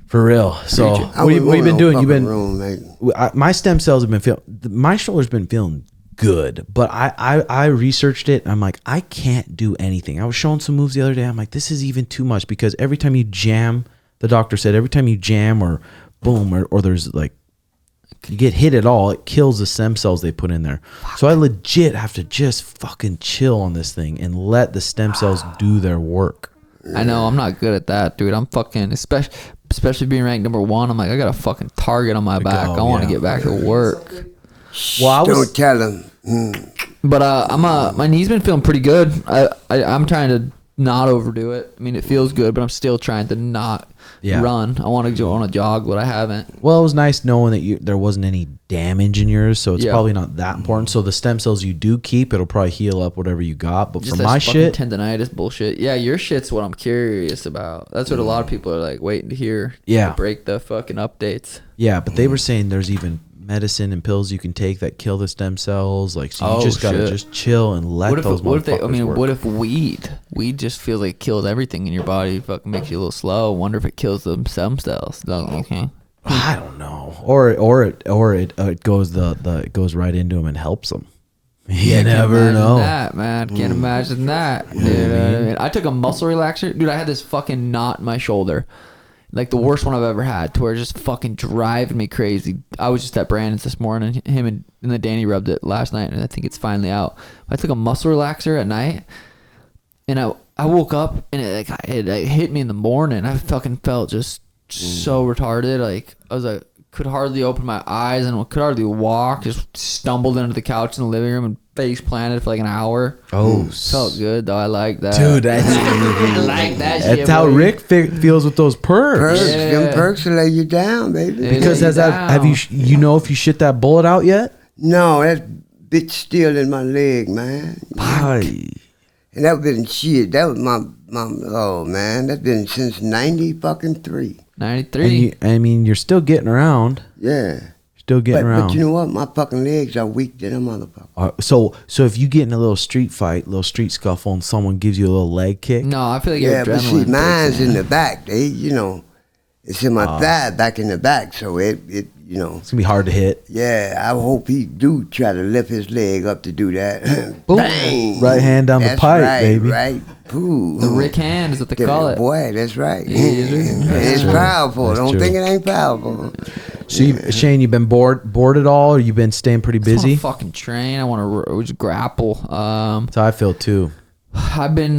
For real. So what have you been doing? You've been my stem cells have been feeling. My shoulder's been feeling good, but I researched it. And I'm like, I can't do anything. I was showing some moves the other day. I'm like, this is even too much because every time you jam, the doctor said every time you jam or boom or there's like you get hit at all, it kills the stem cells they put in there. So I legit have to just fucking chill on this thing and let the stem cells do their work. I know I'm not good at that, dude. I'm fucking especially being ranked number 1. I'm like, I got a fucking target on my back. I want to get back to work. Well, don't tell him. But my knee's been feeling pretty good. I'm trying to not overdo it. I mean, it feels good, but I'm still trying to not run. I want to jog, but I haven't. Well, it was nice knowing that there wasn't any damage in yours, so it's probably not that important. So the stem cells you do keep, it'll probably heal up whatever you got. But just for my shit, tendonitis bullshit. Yeah, your shit's what I'm curious about. That's what a lot of people are like waiting to hear. Yeah, to break the fucking updates. Yeah, but they were saying there's even medicine and pills you can take that kill the stem cells. Like, so you just gotta just chill and let those motherfuckers work. What if weed just feels like it kills everything in your body? Fucking makes you a little slow. Wonder if it kills the stem cells. Okay. I don't know. Or it goes it goes right into them and helps them. You never know. That, man. Can't imagine that. Dude, I took a muscle relaxer. Dude, I had this fucking knot in my shoulder. Like the worst one I've ever had, to where it just fucking driving me crazy. I was just at Brandon's this morning. Him and then Danny rubbed it last night, and I think it's finally out. I took a muscle relaxer at night, and I woke up and it hit me in the morning. I fucking felt just so retarded. Like I was like, could hardly open my eyes and could hardly walk. Just stumbled into the couch in the living room and face planted for like an hour. Oh, felt good though. I like that, dude. That's I like that. That's how Rick feels with those perks. Them perks will lay you down, baby. Because have you if you shit that bullet out yet? No, that bitch still in my leg, man. Bye. And that been shit. That was my oh man. That's been since 93. 93. I mean, you're still getting around. Yeah. Still getting around. But you know what? My fucking legs are weak than a motherfucker. So if you get in a little street fight, little street scuffle, and someone gives you a little leg kick. No, I feel like but see, mine's in the back. It's in my thigh, back in the back. So it it's gonna be hard to hit. Yeah, I hope he do try to lift his leg up to do that. Boom. Bang. Right hand down the pipe, right, baby. Right. Ooh. The Rick hand is what they call it. Boy, that's right. That's it's powerful. That's Don't true. think it ain't powerful. So Shane, you've been bored at all, or you've been staying pretty busy? I fucking train. I want to just grapple. That's how I feel too. I've been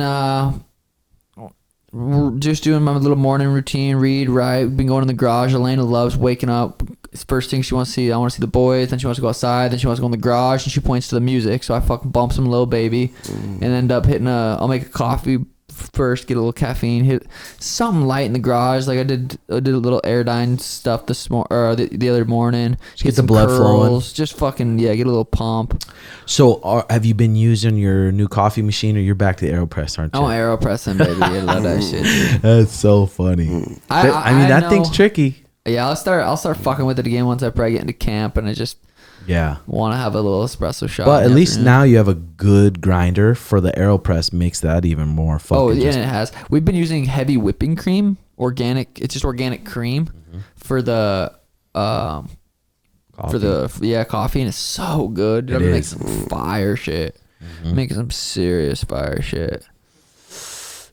just doing my little morning routine, read, write. Been going in the garage. Elena loves waking up. First thing she wants to see, I want to see the boys. Then she wants to go outside. Then she wants to go in the garage, and she points to the music. So I fucking bump some Lil Baby, and end up hitting I'll make a coffee first, get a little caffeine, hit something light in the garage. Like I did a little Airdyne stuff the other morning. Get the blood flowing. Just fucking get a little pump. So have you been using your new coffee machine, or you're back to the AeroPress, aren't you? Oh, AeroPressing, baby. I love that shit, dude. That's so funny. I mean, that thing's tricky. Yeah, I'll start fucking with it again once I probably get into camp, and I just want to have a little espresso shot. But at least now you have a good grinder for the AeroPress. Makes that even more fucking. Oh yeah, it has. We've been using heavy whipping cream, organic. It's just organic cream for the coffee. Coffee, and it's so good. I'm making some fire shit. Making some serious fire shit.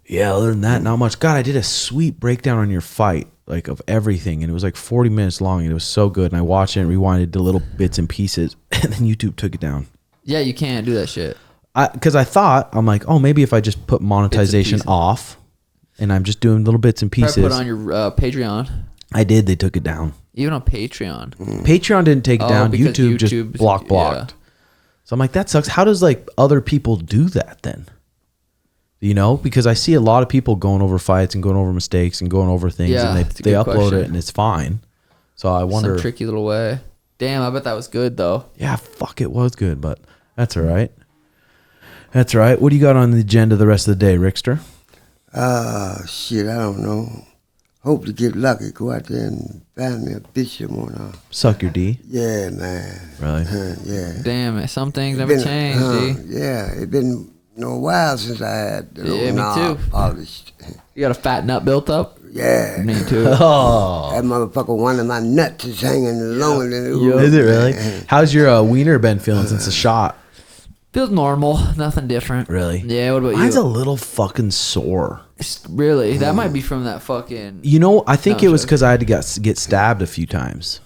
Yeah, other than that, not much. God, I did a sweet breakdown on your fight, like of everything, and it was like 40 minutes long, and it was so good. And I watched it and rewinded the little bits and pieces, and then YouTube took it down. Yeah, you can't do that shit. Because I'm like, oh, maybe if I just put monetization off, and I'm just doing little bits and pieces. Put on your Patreon. I did. They took it down. Even on Patreon. Patreon didn't take it down. Because YouTube just blocked. Yeah. So I'm like, that sucks. How does like other people do that then? Because I see a lot of people going over fights and going over mistakes and going over things, and they upload it and it's fine. So I wonder. Some tricky little way. Damn, I bet that was good though. Yeah, fuck, it was good, but that's all right. That's all right. What do you got on the agenda the rest of the day, Rickster? Shit, I don't know. Hope to get lucky. Go out there and find me a bitch that wanna. Suck your D. Yeah, man. Really? Yeah. Damn it, some things never change, G. Yeah, it been a while since I had the Yeah, me knob too. polished. You got a fat nut built up? Yeah. Me too. Oh, That motherfucker, one of my nuts is hanging longer than it was. is it really? How's your wiener been feeling since the shot? Feels normal, nothing different. Really? Yeah, what about Mine's you? a little fucking sore. Really? That might be from that fucking... You know, I think No, it was sure. because I had to get stabbed a few times.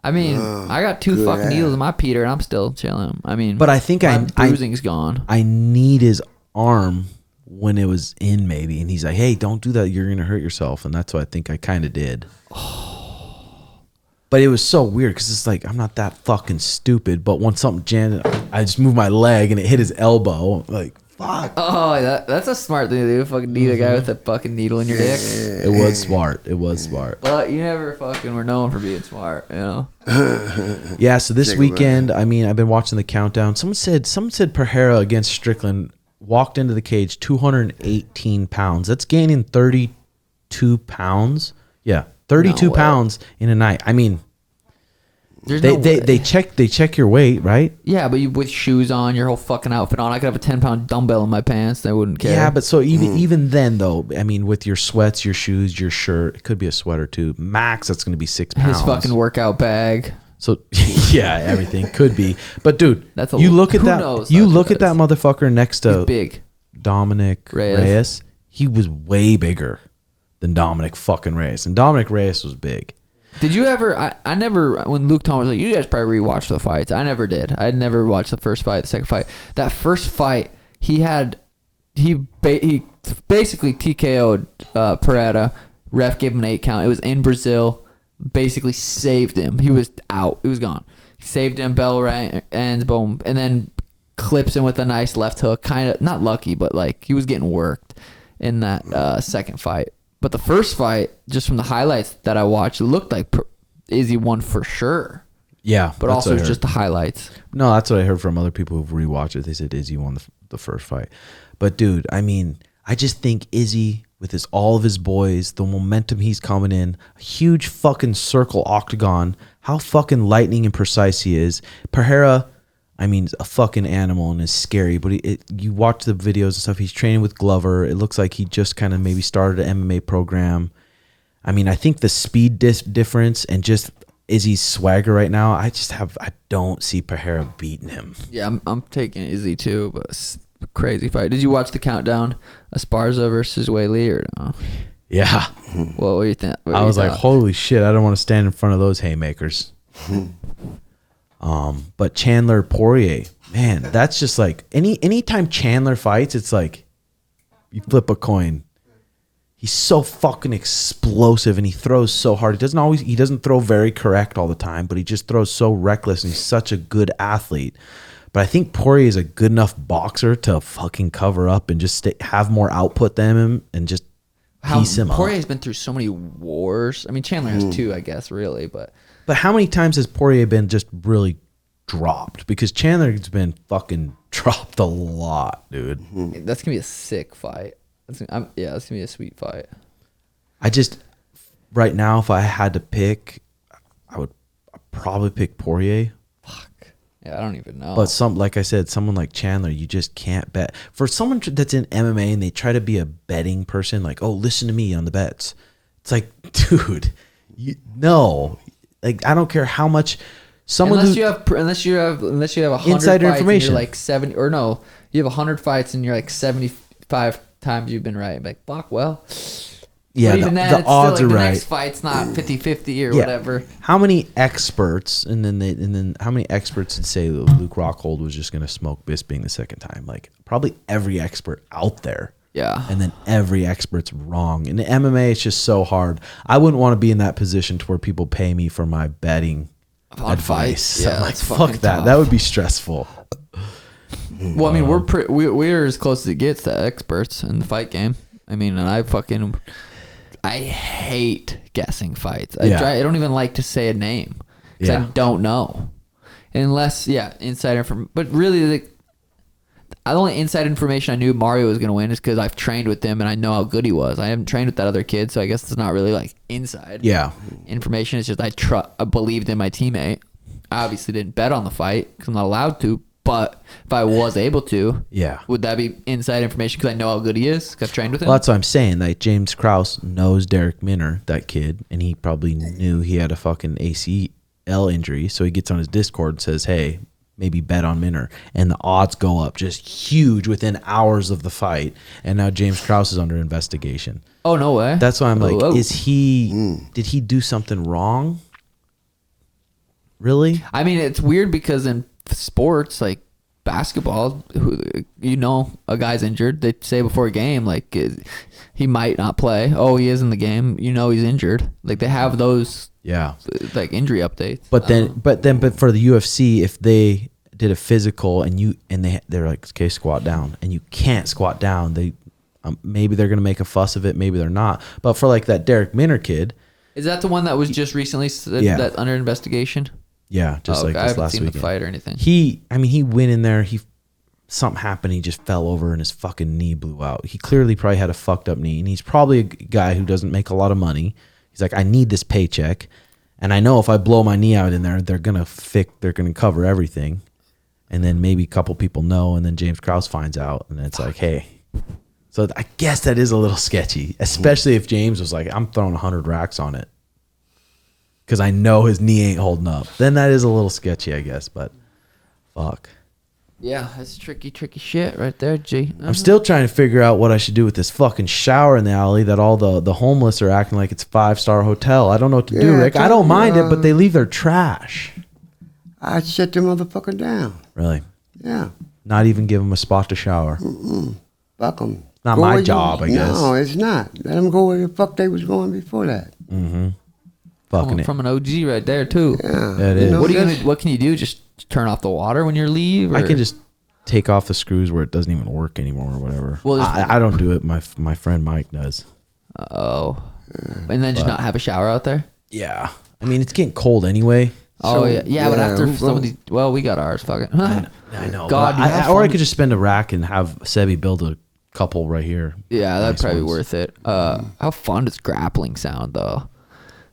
I mean, I got 2 good fucking ass. needles in my Peter, and I'm still chilling. I mean... But I think my I bruising's gone. I need his arm when it was in, maybe, and he's like, "Hey, don't do that. You're gonna hurt yourself." And that's what I think I kind of did. But it was so weird because it's like I'm not that fucking stupid. But when something jammed, I just moved my leg and it hit his elbow. Like fuck. Oh, that's a smart thing to do. Fucking need a guy with a fucking needle in your dick. It was smart. It was smart. But you never fucking were known for being smart, you know? Yeah. So this weekend, I mean, I've been watching the countdown. Someone said Pereira against Strickland walked into the cage 218 pounds. That's gaining 32 pounds. Yeah, 32 No way. pounds in a night. I mean, There's they no way. they check your weight, right? Yeah, but you with shoes on, your whole fucking outfit on. I could have a 10-pound dumbbell in my pants. They wouldn't care. Yeah, but so even then though, I mean, with your sweats, your shoes, your shirt, it could be a sweater too. Max, that's going to be 6 pounds. His fucking workout bag. So yeah, everything could be. But dude, That's a- you look at who that. knows? You That's look what at that motherfucker next to He's big. Dominic Reyes. He was way bigger than Dominic fucking Reyes, and Dominic Reyes was big. Did you ever? I never. When Luke Thomas was like, you guys probably rewatched the fights. I never did. I never watched the first fight, the second fight. That first fight, he basically TKO'd Pereira. Ref gave him an 8 count. It was in Brazil. Basically saved him. He was out. He was gone. He saved him. Bell rang, and boom, and then clips him with a nice left hook. Kind of not lucky, but like he was getting worked in that second fight. But the first fight, just from the highlights that I watched, it looked like Izzy won for sure. Yeah, But that's also what I it's heard. just the highlights. No, that's what I heard from other people who've rewatched it. They said Izzy won the first fight. But dude, I mean, I just think Izzy, with all of his boys, the momentum he's coming in, a huge fucking circle octagon, how fucking lightning and precise he is. Pereira, I mean, a fucking animal and is scary. But you watch the videos and stuff. He's training with Glover. It looks like he just kind of maybe started an MMA program. I mean, I think the speed difference and just Izzy's swagger right now, I don't see Pereira beating him. Yeah, I'm taking Izzy too, but it's a crazy fight. Did you watch the countdown? Esparza versus Weili or no? Yeah. What do you think? I was like, holy shit, I don't want to stand in front of those haymakers. But Chandler Poirier, man, that's just like anytime Chandler fights, it's like you flip a coin. He's so fucking explosive and he throws so hard. He doesn't throw very correct all the time, but he just throws so reckless and he's such a good athlete. But I think Poirier is a good enough boxer to fucking cover up and just have more output than him and just piece him up. Poirier's been through so many wars. I mean, Chandler has 2, I guess, really, but how many times has Poirier been just really dropped? Because Chandler's been fucking dropped a lot, dude. that's gonna be a sick fight. That's gonna be a sweet fight. I just right now, if I had to pick, I would probably pick Poirier. Yeah, I don't even know. But like I said, someone like Chandler, you just can't bet. For someone that's in MMA and they try to be a betting person, like, oh, listen to me on the bets. It's like, dude, no. Like, I don't care how much someone unless you have 100 insider fights information. and you're like 70 or no, you have 100 fights and you're like 75 times you've been right. Like, fuck, well. Yeah, but even then, the it's odds still are like the right. next fight's not 50-50 or whatever. How many experts and then how many experts would say Luke Rockhold was just gonna smoke Bisping the second time? Like probably every expert out there. Yeah. And then every expert's wrong. In the MMA, it's just so hard. I wouldn't want to be in that position to where people pay me for my betting On advice. fights. Yeah, I'm like, that's fuck fucking that. tough. That would be stressful. Well, I mean, we're as close as it gets to experts in the fight game. I mean, and I hate guessing fights. I don't even like to say a name because I don't know, unless insider information. But really, The only inside information I knew Mario was going to win is because I've trained with him and I know how good he was. I haven't trained with that other kid, so I guess it's not really like inside information. It's just I believed in my teammate. I obviously didn't bet on the fight because I'm not allowed to. But if I was able to, would that be inside information because I know how good he is? Because I've trained with him. Well, that's what I'm saying. Like James Krause knows Derek Minner, that kid, and he probably knew he had a fucking ACL injury. So he gets on his Discord and says, "Hey, maybe bet on Minner," and the odds go up just huge within hours of the fight. And now James Krause is under investigation. Oh, no way. That's why I'm like, did he do something wrong? Really? I mean, it's weird because in sports like basketball, a guy's injured, they say before a game like he might not play. Oh, he is in the game, he's injured. Like they have those like injury updates. But for the UFC, if they did a physical and they're like, okay, squat down, and you can't squat down, they maybe they're gonna make a fuss of it, maybe they're not. But for like that Derek Minner kid, is that the one that was just recently that under investigation? Yeah, just like this I haven't last seen weekend. the fight or anything. He went in there. Something happened. He just fell over and his fucking knee blew out. He clearly probably had a fucked up knee, and he's probably a guy who doesn't make a lot of money. He's like, I need this paycheck, and I know if I blow my knee out in there, they're gonna cover everything, and then maybe a couple people know, and then James Krause finds out, and it's like, hey. So I guess that is a little sketchy, especially if James was like, I'm throwing 100 racks on it, because I know his knee ain't holding up. Then that is a little sketchy, I guess, but fuck. Yeah, that's tricky shit right there, G. I'm still trying to figure out what I should do with this fucking shower in the alley that all the homeless are acting like it's a 5-star hotel. I don't know what to do, Rick. I don't mind it, but they leave their trash. I shut the motherfucker down. Really? Yeah. Not even give them a spot to shower. Fuck them. Not my job, I guess. No, it's not. Let them go where the fuck they was going before that. Mm-hmm. Fucking from an OG right there too. Yeah, it is. What can you do? Just turn off the water when you leave? Or? I can just take off the screws where it doesn't even work anymore or whatever. Well, I don't do it. My friend Mike does. Oh, and then just not have a shower out there. Yeah, I mean it's getting cold anyway. Oh so, yeah. But after somebody, we got ours. Fuck it. I know. God, or I could just spend a rack and have Sebi build a couple right here. Yeah, that'd probably be worth it. How fun does grappling sound though?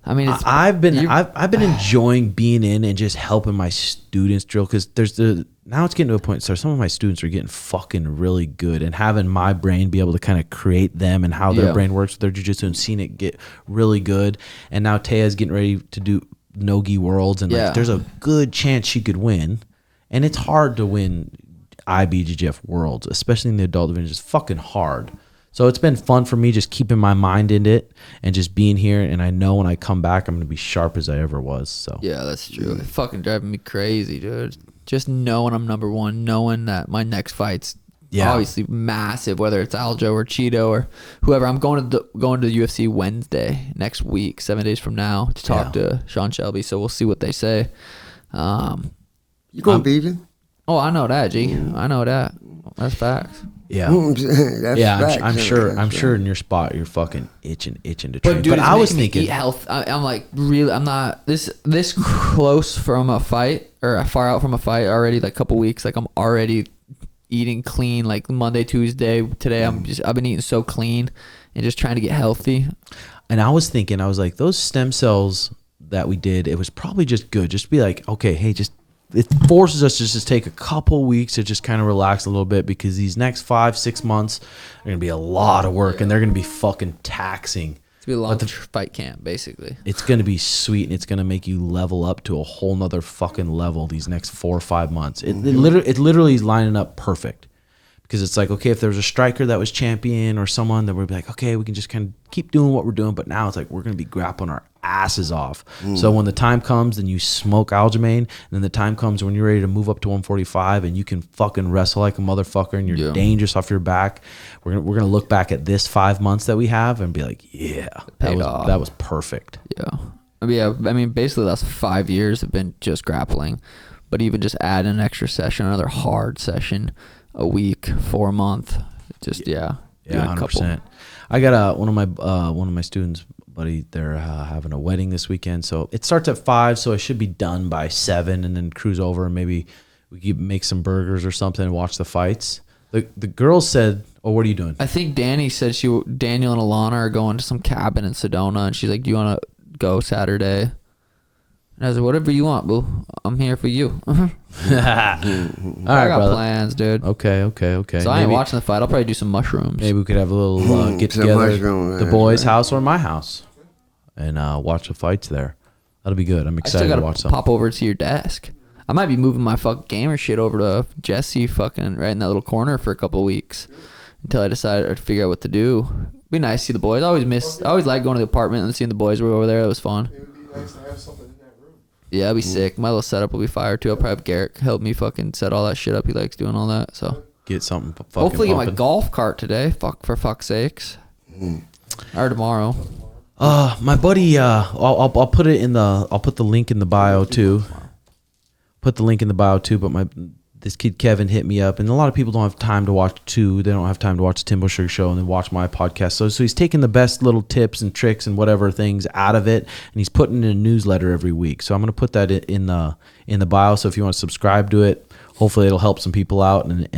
I mean, I've been enjoying being in and just helping my students drill, because now it's getting to a point where some of my students are getting fucking really good, and having my brain be able to kind of create them and how their brain works with their jiu-jitsu and seeing it get really good. And now Taya's getting ready to do Nogi Worlds, and like, there's a good chance she could win. And it's hard to win IBJJF Worlds, especially in the adult division. It's fucking hard. So it's been fun for me just keeping my mind in it and just being here. And I know when I come back, I'm going to be sharp as I ever was. So yeah, that's true. It's fucking driving me crazy, dude. Just knowing I'm number one, knowing that my next fight's obviously massive, whether it's Aljo or Cheeto or whoever. I'm going to the UFC Wednesday next week, 7 days from now, to talk to Sean Shelby. So we'll see what they say. You going to beat him? Oh, I know that, G. I know that. That's facts. Yeah, That's I'm sure. I'm sure in your spot, you're fucking itching to train. But I was thinking, eat health. I'm like, really, I'm not this close from a fight or far out from a fight already. Like a couple weeks, like I'm already eating clean. Like Monday, Tuesday, today, I've been eating so clean and just trying to get healthy. And I was thinking, I was like, those stem cells that we did, it was probably just good. Just be like, okay, hey, it forces us to just take a couple weeks to just kind of relax a little bit, because these next 5-6 months are going to be a lot of work and they're going to be fucking taxing. It's going to be a long fight camp, basically. It's going to be sweet, and it's going to make you level up to a whole nother fucking level these next 4 or 5 months. It literally is lining up perfect, because it's like, okay, if there was a striker that was champion or someone, that would be like, okay, we can just kind of keep doing what we're doing. But now it's like, we're going to be grappling our asses off. So when the time comes, then you smoke Aljamain, and then the time comes when you're ready to move up to 145 and you can fucking wrestle like a motherfucker and you're dangerous off your back. We're gonna look back at this 5 months that we have and be like, that was perfect. I mean, basically the last 5 years have been just grappling, but even just add an extra session, another hard session a week for a month. Just 100%. I got one of my students, buddy, they're having a wedding this weekend, so it starts at 5, so I should be done by 7, and then cruise over and maybe we could make some burgers or something and watch the fights. The girl said, "Oh, what are you doing?" I think Danny said Daniel and Alana are going to some cabin in Sedona, and she's like, "Do you want to go Saturday?" And I was like, "Whatever you want, boo. I'm here for you." All right, I got brother. plans, dude. Okay. So I ain't watching the fight. I'll probably do some mushrooms. Maybe we could have a little get Some together, mushroom, the boys' house or my house, and watch the fights there. That'll be good. I'm I still excited to gotta watch some. pop over to your desk. I might be moving my fucking gamer shit over to Jesse fucking right in that little corner for a couple of weeks until I decide or figure out what to do. Be nice to see the boys. I always like going to the apartment and seeing the boys were over there. It was fun. It would be nice to have something in that room. Yeah, it'd be sick. My little setup will be fire too. I'll probably have Garrett help me fucking set all that shit up. He likes doing all that. So Get something. Fucking hopefully get my pumping. golf cart today. For fuck's sakes. Or tomorrow. My buddy. I'll put it in the. I'll put the link in the bio too. But this kid Kevin hit me up, and a lot of people don't have time to watch They don't have time to watch the Timbo Sugar Show and then watch my podcast. So he's taking the best little tips and tricks and whatever things out of it, and he's putting in a newsletter every week. So I'm gonna put that in the bio. So if you want to subscribe to it, hopefully it'll help some people out and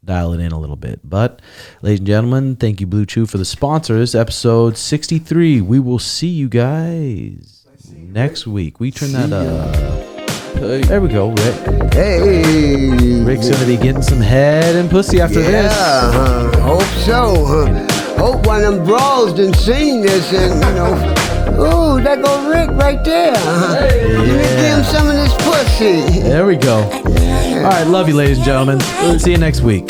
dial it in a little bit. But ladies and gentlemen, thank you Blue Chew for the sponsors. Episode 63. We will see you guys next week. We turn that up. There we go, Rick. Hey. Rick's gonna be getting some head and pussy after this. Hope so. Hope one of them brawls done seen this and, ooh, there go Rick right there. Let me give him some of this pussy. There we go. All right, love you, ladies and gentlemen. See you next week.